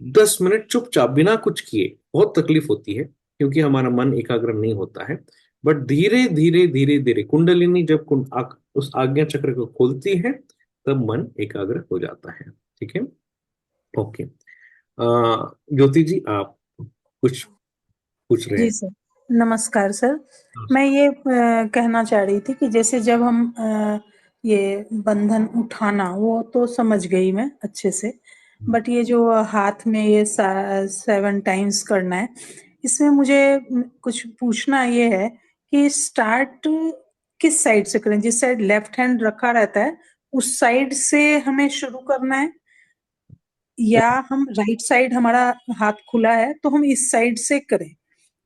10 मिनट चुपचाप बिना कुछ किए। बहुत तकलीफ होती है क्योंकि हमारा मन एकाग्र नहीं होता है। बट धीरे धीरे धीरे धीरे कुंडलिनी जब उस आज्ञा चक्र को खोलती है, तब मन एकाग्र हो जाता है, ठीक है। ओके। ज्योति जी, आप कुछ पूछ रहे जी हैं? सर, नमस्कार सर। मैं ये कहना चाह रही थी कि जैसे जब हम ये बंधन उठाना वो तो समझ गई मैं अच्छे से, बट ये जो हाथ में ये 7 टाइम्स करना है, इसमें मुझे कुछ पूछना ये है कि स्टार्ट किस साइड से करें? जिस साइड लेफ्ट हैंड रखा रहता है उस साइड से हमें शुरू करना है, या हम राइट साइड, हमारा हाथ खुला है तो हम इस साइड से करें?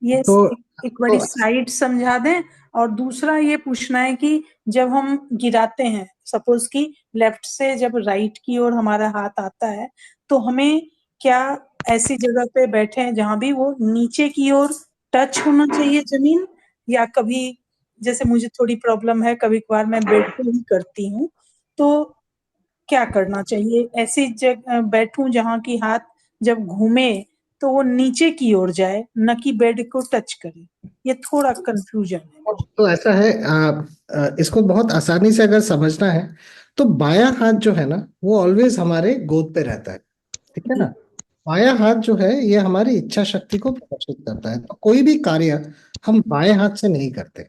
ये तो एक बारी साइड समझा दें। और दूसरा ये पूछना है कि जब हम गिराते हैं, सपोज कि लेफ्ट से जब राइट की ओर हमारा हाथ आता है, तो हमें क्या ऐसी जगह पे बैठे हैं जहां भी वो नीचे की ओर टच होना चाहिए जमीन, या कभी जैसे मुझे थोड़ी प्रॉब्लम है, कभी कभार मैं बेड पे ही करती हूँ, तो क्या करना चाहिए? ऐसी जगह बैठूं जहां की हाथ जब घूमे तो वो नीचे की ओर जाए, न कि बेड को टच करे। ये थोड़ा कंफ्यूजन है। तो ऐसा है, इसको बहुत आसानी से अगर समझना है तो बायां हाथ जो है ना वो ऑलवेज हमारे गोद पे रहता है, ठीक है ना। बायां हाथ जो है ये हमारी इच्छा शक्ति को प्रदर्शित करता है, तो कोई भी कार्य हम बाएं हाथ से नहीं करते,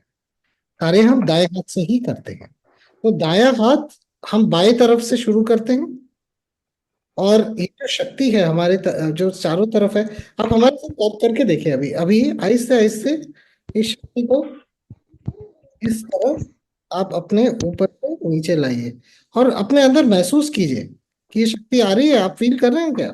कार्य हम दाएं हाथ से ही करते हैं। तो दायां हाथ हम बाएं तरफ से शुरू करते हैं, और ये जो शक्ति है हमारे जो चारों तरफ है, आप हमारे साथ बात करके देखिए। अभी अभी आहिस्ते आहिस्ते इस शक्ति को इस तरफ आप अपने ऊपर से नीचे लाइए, और अपने अंदर महसूस कीजिए कि ये शक्ति आ रही है। आप फील कर रहे हैं क्या?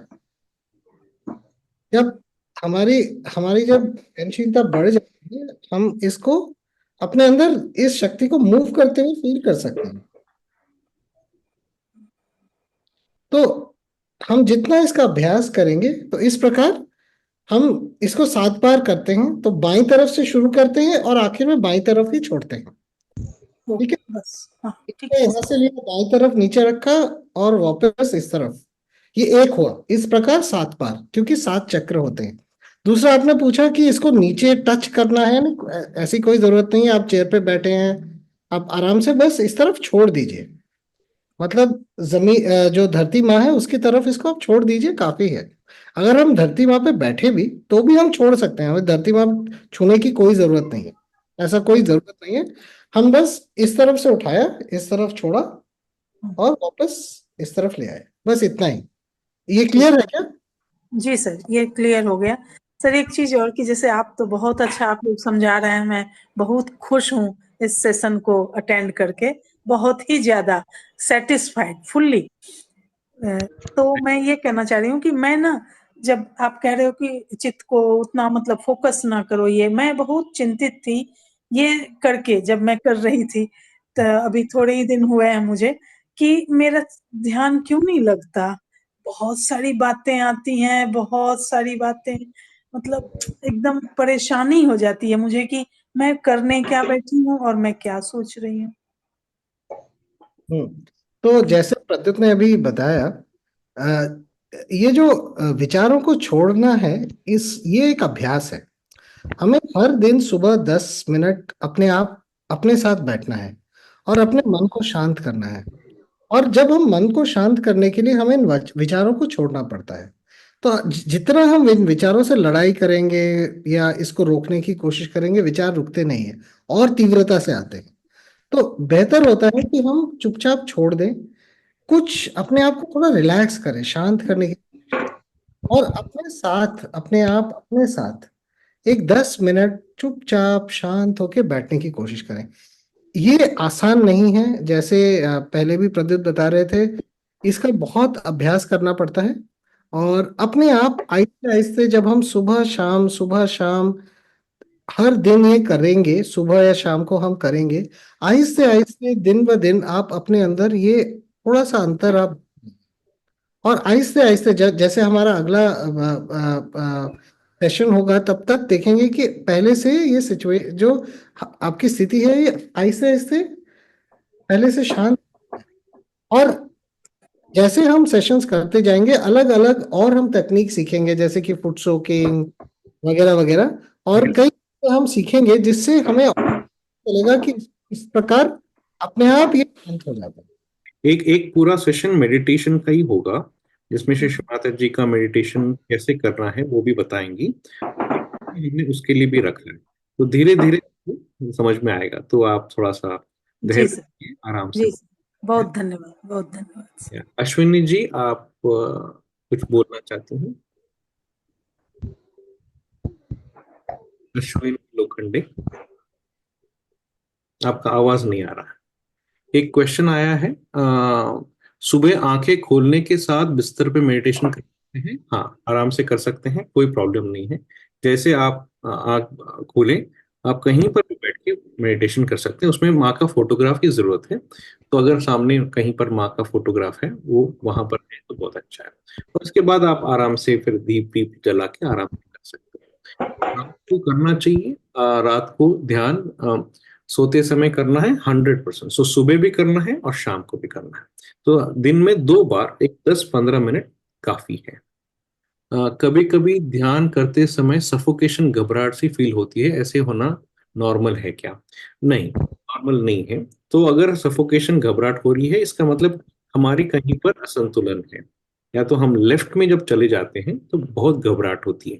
जब हमारी हमारी जब सहनशीलता बढ़ जाती है, हम इसको अपने अंदर इस शक्ति को मूव करते हुए फील कर सकते हैं। तो हम जितना इसका अभ्यास करेंगे, तो इस प्रकार हम इसको 7 बार करते हैं, तो बाईं तरफ से शुरू करते हैं और आखिर में बाईं तरफ ही छोड़ते हैं, ठीक है। बस, हाँ, ठीक इसने है। यहाँ से लिया, दाईं तरफ नीचे रखा, और वापस इस तरफ, ये एक हुआ। इस प्रकार 7 बार, क्योंकि 7 चक्र होते हैं। दूसरा आपने पूछा कि इसको नीचे टच करना है ना, ऐसी कोई जरूरत नहीं है। आप चेयर पे बैठे हैं, आप आराम से बस इस तरफ छोड़ दीजिए, मतलब जमीन जो धरती माँ है उसकी तरफ इसको आप छोड़ दीजिए, काफी है। अगर हम धरती माँ पे बैठे भी तो भी हम छोड़ सकते हैं, हमें धरती माँ छूने की कोई जरूरत नहीं है, ऐसा कोई जरूरत नहीं है। हम बस इस तरफ से उठाया, इस तरफ छोड़ा, और वापस इस तरफ ले आए, बस इतना ही। ये क्लियर है क्या? जी सर, ये क्लियर हो गया। सर एक चीज और, कि जैसे आप तो बहुत अच्छा आप लोग समझा रहे हैं, मैं बहुत खुश हूँ इस सेशन को अटेंड करके, बहुत ही ज्यादा सेटिस्फाइड फुल्ली। तो मैं ये कहना चाह रही हूँ कि मैं ना, जब आप कह रहे हो कि चित्त को उतना मतलब फोकस ना करो, ये मैं बहुत चिंतित थी ये करके, जब मैं कर रही थी। तो अभी थोड़े ही दिन हुए हैं मुझे, कि मेरा ध्यान क्यों नहीं लगता। बहुत सारी बातें आती हैं, बहुत सारी बातें, मतलब एकदम परेशानी हो जाती है मुझे कि मैं करने क्या बैठी हूँ और मैं क्या सोच रही हूँ। तो जैसे प्रद्युत ने अभी बताया, अ, ये जो विचारों को छोड़ना है, ये एक अभ्यास है। हमें हर दिन सुबह 10 मिनट अपने आप अपने साथ बैठना है, और अपने मन को शांत करना है। और जब हम मन को शांत करने के लिए हमें इन विचारों को छोड़ना पड़ता है। तो जितना हम इन विचारों से लड़ाई करेंगे या इसको रोकने की कोशिश करेंगे, विचार रुकते नहीं है और तीव्रता से आते हैं। तो बेहतर होता है कि हम चुपचाप छोड़ दें, कुछ अपने आप को थोड़ा रिलैक्स करें, शांत करने की, और अपने साथ एक 10 मिनट चुपचाप शांत होके बैठने की कोशिश करें। ये आसान नहीं है, जैसे पहले भी प्रद्युत बता रहे थे, इसका बहुत अभ्यास करना पड़ता है। और अपने आप आहिस्ते आहिस्ते जब हम सुबह शाम हर दिन ये करेंगे, सुबह या शाम को हम करेंगे, आहिस्ते आहिस्ते दिन ब दिन आप अपने अंदर ये थोड़ा सा अंतर आप, और आहिस्ते आहिस्ते जैसे हमारा अगला सेशन होगा, तब तक देखेंगे कि पहले से ये सिचुएशन जो आपकी स्थिति है, ये आहिस्ते आहिस्ते पहले से शांत। और जैसे हम सेशंस करते जाएंगे, अलग अलग और हम तकनीक सीखेंगे, जैसे कि फुट सोकिंग वगैरह वगैरह, और कई हम सीखेंगे जिससे हमें चलेगा कि इस प्रकार अपने आप ये शांत हो जाता है। एक एक पूरा सेशन मेडिटेशन का ही होगा, जिसमें श्री माता जी का मेडिटेशन कैसे करना है वो भी बताएंगी। हमने उसके लिए भी रखा है, तो धीरे धीरे समझ में आएगा, तो आप थोड़ा सा धैर्य जी सर। रखिए, आराम से। जी सर, बहुत धन्यवाद, बहुत धन्यवाद सर। अश्विनी जी, आप कुछ बोलना चाहते हैं? अश्विनी लोखंडे, आपका आवाज नहीं आ रहा। एक क्वेश्चन आया है, सुबह आंखें खोलने के साथ बिस्तर पे मेडिटेशन कर सकते हैं? हाँ, आराम से कर सकते हैं, कोई प्रॉब्लम नहीं है। जैसे आप आंख खोलें, आप कहीं पर भी बैठ के मेडिटेशन कर सकते हैं। उसमें माँ का फोटोग्राफ की जरूरत है, तो अगर सामने कहीं पर माँ का फोटोग्राफ है, वो वहां पर है तो बहुत अच्छा है। और उसके बाद आप आराम से फिर दीप वीप जला के आराम से कर सकते हैं। रात को करना चाहिए, रात को ध्यान सोते समय करना है 100%। सो सुबह भी करना है और शाम को भी करना है। तो दिन में 2 बार, एक 10-15 मिनट काफी है। कभी कभी ध्यान करते समय सफोकेशन, घबराहट सी फील होती है, ऐसे होना नॉर्मल है क्या? नहीं, नॉर्मल नहीं है। तो अगर सफोकेशन, घबराहट हो रही है, इसका मतलब हमारी कहीं पर असंतुलन है, या तो हम लेफ्ट में जब चले जाते हैं तो बहुत घबराहट होती है।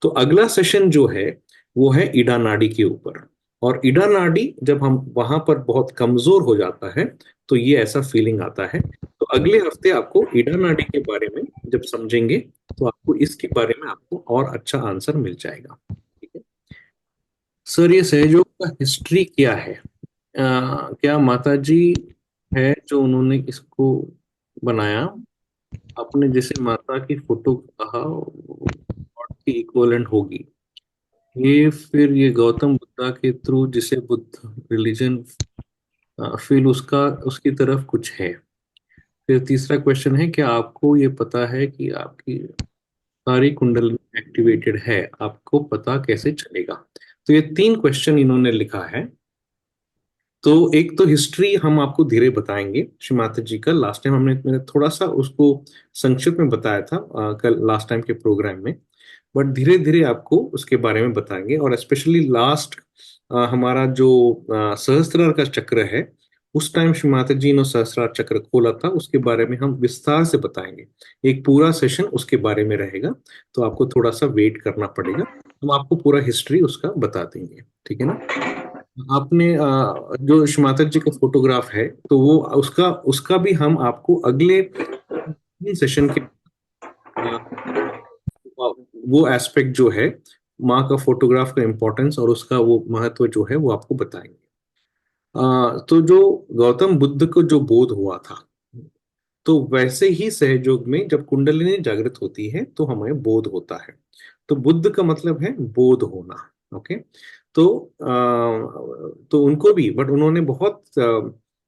तो अगला सेशन जो है वो है ईडा नाड़ी के ऊपर। और ईडा नाड़ी जब हम वहां पर बहुत कमजोर हो जाता है तो ये ऐसा फीलिंग आता है। तो अगले हफ्ते आपको ईडा नाड़ी के बारे में जब समझेंगे तो आपको इसके बारे में आपको और अच्छा आंसर मिल जाएगा। ठीक है सर, ये सहयोग का हिस्ट्री क्या है? क्या माता जी है जो उन्होंने इसको बनाया? आपने जैसे माता की फोटो कहा, गॉड की इक्वलेंट होगी ये, फिर ये गौतम बुद्धा के थ्रू जिसे बुद्ध रिलीजन फील, उसका उसकी तरफ कुछ है? फिर तीसरा क्वेश्चन है, क्या आपको ये पता है कि आपकी सारी कुंडली एक्टिवेटेड है? आपको पता कैसे चलेगा? तो ये 3 क्वेश्चन इन्होंने लिखा है। तो एक तो हिस्ट्री हम आपको धीरे बताएंगे श्री माता जी का। लास्ट टाइम मैंने थोड़ा सा उसको संक्षिप्त में बताया था कल लास्ट टाइम के प्रोग्राम में, बट धीरे धीरे आपको उसके बारे में बताएंगे। और स्पेशली लास्ट हमारा जो सहस्त्रार का चक्र है, उस टाइम श्री माता जी ने सहस्त्रार चक्र खोला था, उसके बारे में हम विस्तार से बताएंगे। एक पूरा सेशन उसके बारे में रहेगा, तो आपको थोड़ा सा वेट करना पड़ेगा। हम आपको पूरा हिस्ट्री उसका बता देंगे, ठीक है ना? आपने जो श्री माता जी का फोटोग्राफ है, तो वो उसका उसका भी हम आपको अगले सेशन के वो एस्पेक्ट जो है, माँ का फोटोग्राफ का इम्पोर्टेंस और उसका वो महत्व जो है वो आपको बताएंगे। तो जो गौतम बुद्ध को जो बोध हुआ था, तो वैसे ही सहयोग में जब कुंडलिनी जागृत होती है तो हमें बोध होता है। तो बुद्ध का मतलब है बोध होना। ओके, तो तो उनको भी, बट उन्होंने बहुत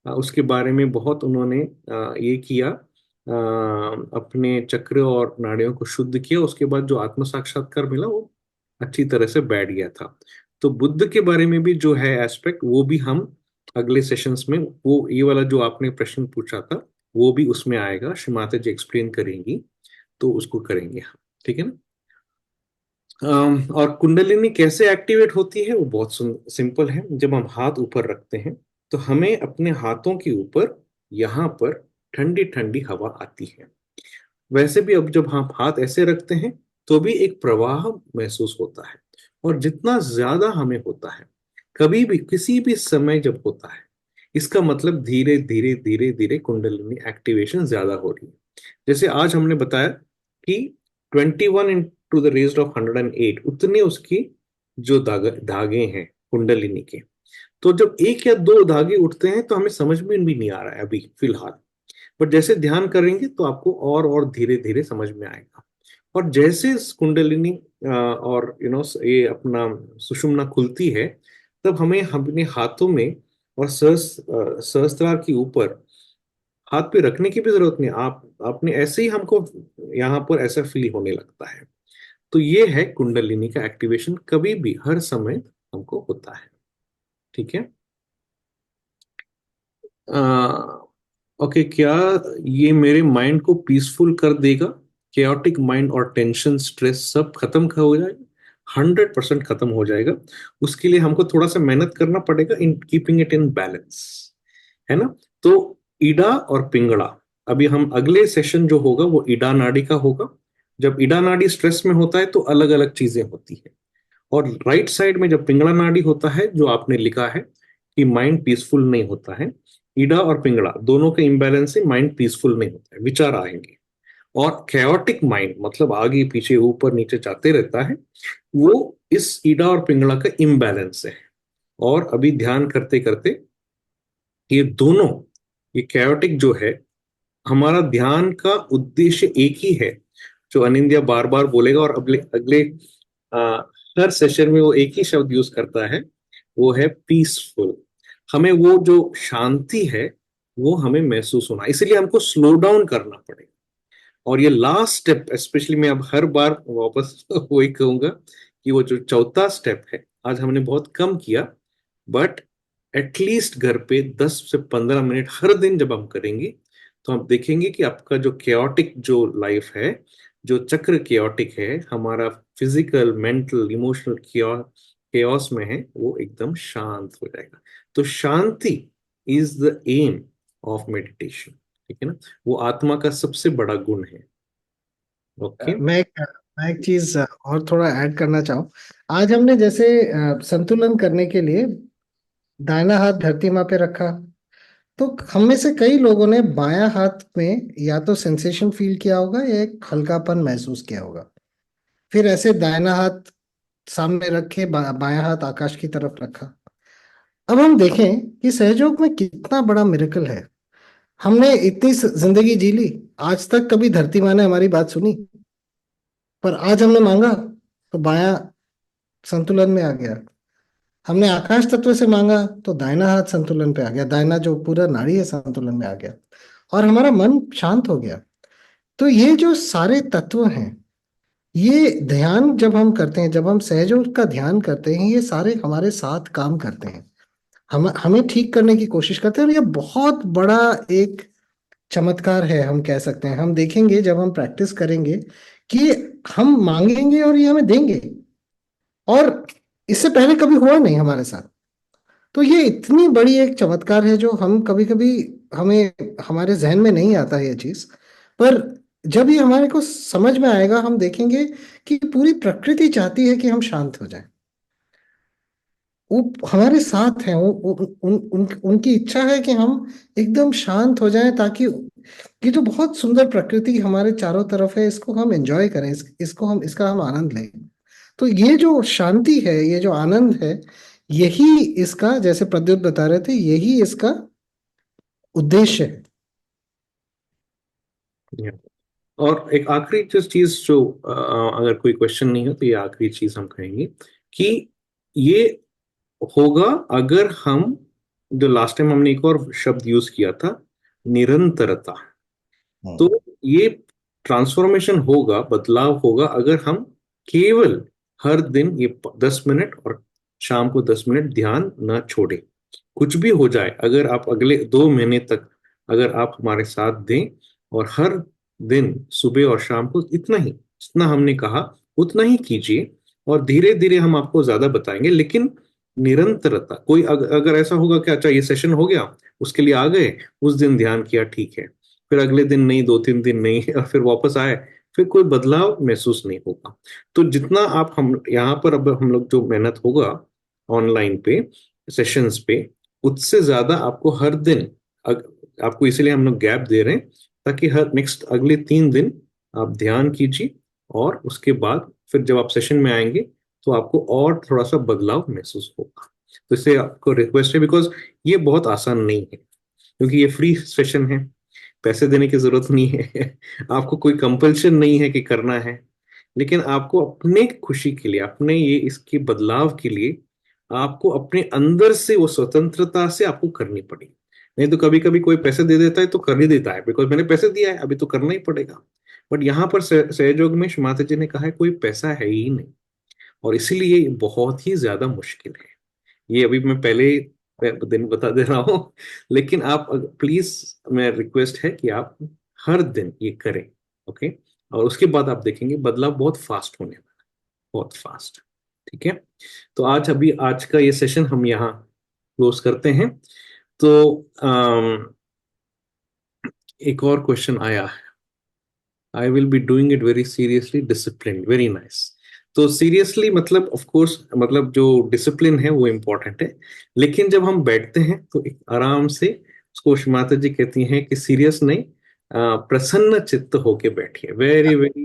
उसके बारे में बहुत उन्होंने ये किया, अपने चक्र और नाड़ियों को शुद्ध किया। उसके बाद जो आत्म साक्षात्कार मिला वो अच्छी तरह से बैठ गया था। तो बुद्ध के बारे में भी जो है एस्पेक्ट, वो भी हम अगले सेशंस में, वो ये वाला जो आपने प्रश्न पूछा था वो भी उसमें आएगा, श्री माता जी एक्सप्लेन करेंगी, तो उसको करेंगे हम। ठीक है ना? और कुंडलिनी कैसे एक्टिवेट होती है? वो बहुत सिंपल है। जब हम हाथ ऊपर रखते हैं तो हमें अपने हाथों के ऊपर यहाँ पर ठंडी ठंडी हवा आती है। वैसे भी अब जब हम हाथ ऐसे रखते हैं तो भी एक प्रवाह महसूस होता है। और जितना ज्यादा हमें होता है, कभी भी किसी भी समय जब होता है, इसका मतलब धीरे धीरे धीरे धीरे कुंडलिनी एक्टिवेशन ज्यादा हो रही है। जैसे आज हमने बताया कि 21 इंटू द रेज्ड ऑफ 108 उतने उसकी जो धागे हैं कुंडलिनी के। तो जब एक या दो धागे उठते हैं तो हमें समझ में भी नहीं आ रहा है अभी फिलहाल, बट जैसे ध्यान करेंगे तो आपको और धीरे धीरे समझ में आएगा। और जैसे इस कुंडलिनी और ये अपना सुषुम्ना खुलती है, तब हमें अपने हाथों में और सहस्त्रार के ऊपर हाथ पे रखने की भी जरूरत नहीं, आप आपने ऐसे ही हमको यहाँ पर ऐसा फील होने लगता है। तो ये है कुंडलिनी का एक्टिवेशन, कभी भी हर समय हमको होता है। ठीक है? ओके, क्या ये मेरे माइंड को पीसफुल कर देगा? केओटिक माइंड और टेंशन, स्ट्रेस सब खत्म हो जाएगा? 100% खत्म हो जाएगा। उसके लिए हमको थोड़ा सा मेहनत करना पड़ेगा in keeping it in balance, है ना? तो ईडा और पिंगड़ा अभी हम अगले सेशन जो होगा वो ईडा नाड़ी का होगा। जब ईडा नाड़ी स्ट्रेस में होता है तो अलग अलग चीजें होती है, और राइट साइड में जब पिंगला नाड़ी होता है, जो आपने लिखा है कि माइंड पीसफुल नहीं होता है, ईडा और पिंगला दोनों के इम्बैलेंस से माइंड पीसफुल नहीं होता है, विचार आएंगे। और कैओटिक माइंड मतलब आगे पीछे ऊपर नीचे जाते रहता है, वो इस ईडा और पिंगला का इम्बैलेंस है। और अभी ध्यान करते करते ये दोनों, ये कैओटिक जो है, हमारा ध्यान का उद्देश्य एक ही है, जो अनिंद्या बार बार बोलेगा और अगले अगले हर सेशन में वो एक ही शब्द यूज करता है, वो है पीसफुल। हमें वो जो शांति है वो हमें महसूस होना, इसलिए हमको स्लो डाउन करना पड़ेगा। और ये लास्ट स्टेप स्पेशली मैं अब हर बार वापस वही कहूंगा कि वो जो चौथा स्टेप है, आज हमने बहुत कम किया, बट एटलीस्ट घर पे 10 से 15 मिनट हर दिन जब हम करेंगे तो हम देखेंगे कि आपका जो केओटिक जो लाइफ है, जो चक्र केओटिक है, हमारा फिजिकल मेंटल इमोशनल केओस में है, वो एकदम शांत हो जाएगा। तो शांति is the aim of meditation, ठीक है ना, वो आत्मा का सबसे बड़ा गुण है। ओके। मैं एक चीज और थोड़ा ऐड करना चाहूँ। आज हमने जैसे संतुलन करने के लिए दाहिना हाथ धरती माँ पे रखा, तो हम में से कई लोगों ने बायां हाथ में या तो सेंसेशन फील किया होगा या एक हल्कापन महसूस किया होगा। फिर ऐसे दाहिना हाथ सामने रखे, बायां हाथ आकाश की तरफ रखा। अब हम देखें कि सहयोग में कितना बड़ा मिरेकल है। हमने इतनी जिंदगी जी ली, आज तक कभी धरती माँ ने हमारी बात सुनी? पर आज हमने मांगा तो बायां संतुलन में आ गया। हमने आकाश तत्व से मांगा तो दाहिना हाथ संतुलन पे आ गया, दाहिना जो पूरा नाड़ी है संतुलन में आ गया, और हमारा मन शांत हो गया। तो ये जो सारे तत्व हैं, ये ध्यान जब हम करते हैं, जब हम सहयोग का ध्यान करते हैं, ये सारे हमारे साथ काम करते हैं, हम हमें ठीक करने की कोशिश करते हैं। और ये बहुत बड़ा एक चमत्कार है, हम कह सकते हैं। हम देखेंगे जब हम प्रैक्टिस करेंगे कि हम मांगेंगे और ये हमें देंगे, और इससे पहले कभी हुआ नहीं हमारे साथ। तो ये इतनी बड़ी एक चमत्कार है जो हम कभी कभी, हमें हमारे जहन में नहीं आता है ये चीज। पर जब ये हमारे को समझ में आएगा, हम देखेंगे कि पूरी प्रकृति चाहती है कि हम शांत हो जाएं। वो हमारे साथ हैं, उनकी इच्छा है कि हम एकदम शांत हो जाएं, ताकि ये जो बहुत सुंदर प्रकृति हमारे चारों तरफ है, इसको हम एंजॉय करें, इसका हम आनंद लें। तो ये जो शांति है, ये जो आनंद है, यही इसका, जैसे प्रद्युत बता रहे थे, यही इसका उद्देश्य है। Yeah. और एक आखिरी जो चीज जो अगर कोई क्वेश्चन नहीं हो तो ये आखिरी चीज हम कहेंगे कि ये होगा अगर हम, जो लास्ट टाइम हमने एक और शब्द यूज किया था, निरंतरता। तो ये ट्रांसफॉर्मेशन होगा, बदलाव होगा, अगर हम केवल हर दिन ये 10 मिनट और शाम को 10 मिनट ध्यान ना छोड़े। कुछ भी हो जाए, अगर आप अगले 2 महीने तक अगर आप हमारे साथ दें और हर दिन सुबह और शाम को इतना ही, जितना हमने कहा उतना ही कीजिए, और धीरे धीरे हम आपको ज्यादा बताएंगे। लेकिन निरंतरता, कोई अगर ऐसा होगा कि अच्छा ये सेशन हो गया, उसके लिए आ गए, उस दिन ध्यान किया, ठीक है, फिर अगले दिन नहीं, 2-3 दिन नहीं, और फिर वापस आए, फिर कोई बदलाव महसूस नहीं होगा। तो जितना आप, हम यहाँ पर अब हम लोग जो मेहनत होगा ऑनलाइन पे सेशंस पे, उससे ज्यादा आपको हर दिन आपको इसीलिए हम लोग गैप दे रहे हैं, ताकि हर नेक्स्ट अगले 3 दिन आप ध्यान कीजिए, और उसके बाद फिर जब आप सेशन में आएंगे तो आपको और थोड़ा सा बदलाव महसूस होगा। तो इससे आपको रिक्वेस्ट है, बिकॉज ये बहुत आसान नहीं है, क्योंकि ये फ्री सेशन है, पैसे देने की जरूरत नहीं है आपको कोई कंपल्शन नहीं है कि करना है, लेकिन आपको अपने खुशी के लिए, अपने ये इसके बदलाव के लिए आपको अपने अंदर से वो स्वतंत्रता से आपको करनी पड़ेगी। नहीं तो कभी कभी कोई पैसे दे देता है तो कर ही देता है, बिकॉज मैंने पैसे दिया है, अभी तो करना ही पड़ेगा। बट यहाँ पर सहयोग में माता जी ने कहा है कोई पैसा है ही नहीं, और इसीलिए ये बहुत ही ज्यादा मुश्किल है। ये अभी मैं पहले दिन बता दे रहा हूँ, लेकिन आप प्लीज, मैं रिक्वेस्ट है कि आप हर दिन ये करें। ओके। और उसके बाद आप देखेंगे बदलाव बहुत फास्ट होने वाला है, बहुत फास्ट। ठीक है। तो आज का ये सेशन हम यहाँ क्लोज करते हैं। तो एक और क्वेश्चन आया, I will be doing it very seriously, discipline, very nice. तो सीरियसली मतलब ऑफ कोर्स मतलब जो डिसिप्लिन है वो इम्पोर्टेंट है, लेकिन जब हम बैठते हैं तो एक आराम से, उसको माता जी कहती हैं कि सीरियस नहीं, प्रसन्न चित्त होके बैठिए, very very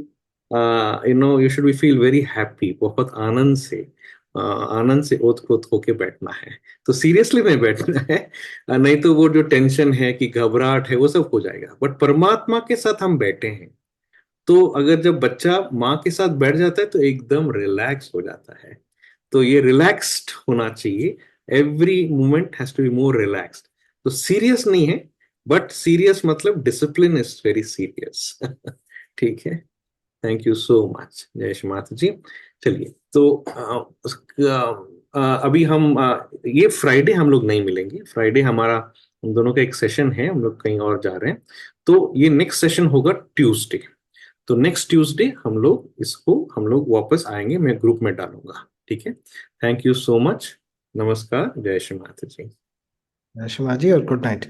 you should be feel very happy, बहुत आनंद से ओत-प्रोत होके बैठना है। तो सीरियसली नहीं बैठना है, नहीं तो वो जो टेंशन है कि घबराहट है वो सब हो जाएगा। बट परमात्मा के साथ हम बैठे हैं, तो अगर जब बच्चा माँ के साथ बैठ जाता है तो एकदम रिलैक्स हो जाता है। तो ये रिलैक्स्ड होना चाहिए, every moment has to be more relaxed. तो सीरियस नहीं है, बट सीरियस मतलब डिसिप्लिन इज वेरी सीरियस। ठीक है, थैंक यू सो मच जय श्री माता जी। चलिए, तो अभी हम ये फ्राइडे हम लोग नहीं मिलेंगे, फ्राइडे हमारा हम दोनों का एक सेशन है, हम लोग कहीं और जा रहे हैं, तो ये नेक्स्ट सेशन होगा ट्यूसडे। तो नेक्स्ट ट्यूसडे हम लोग वापस आएंगे, मैं ग्रुप में डालूंगा। ठीक है, थैंक यू सो मच, नमस्कार, जय श्री माता जी। शिवा जी, और गुड नाइट।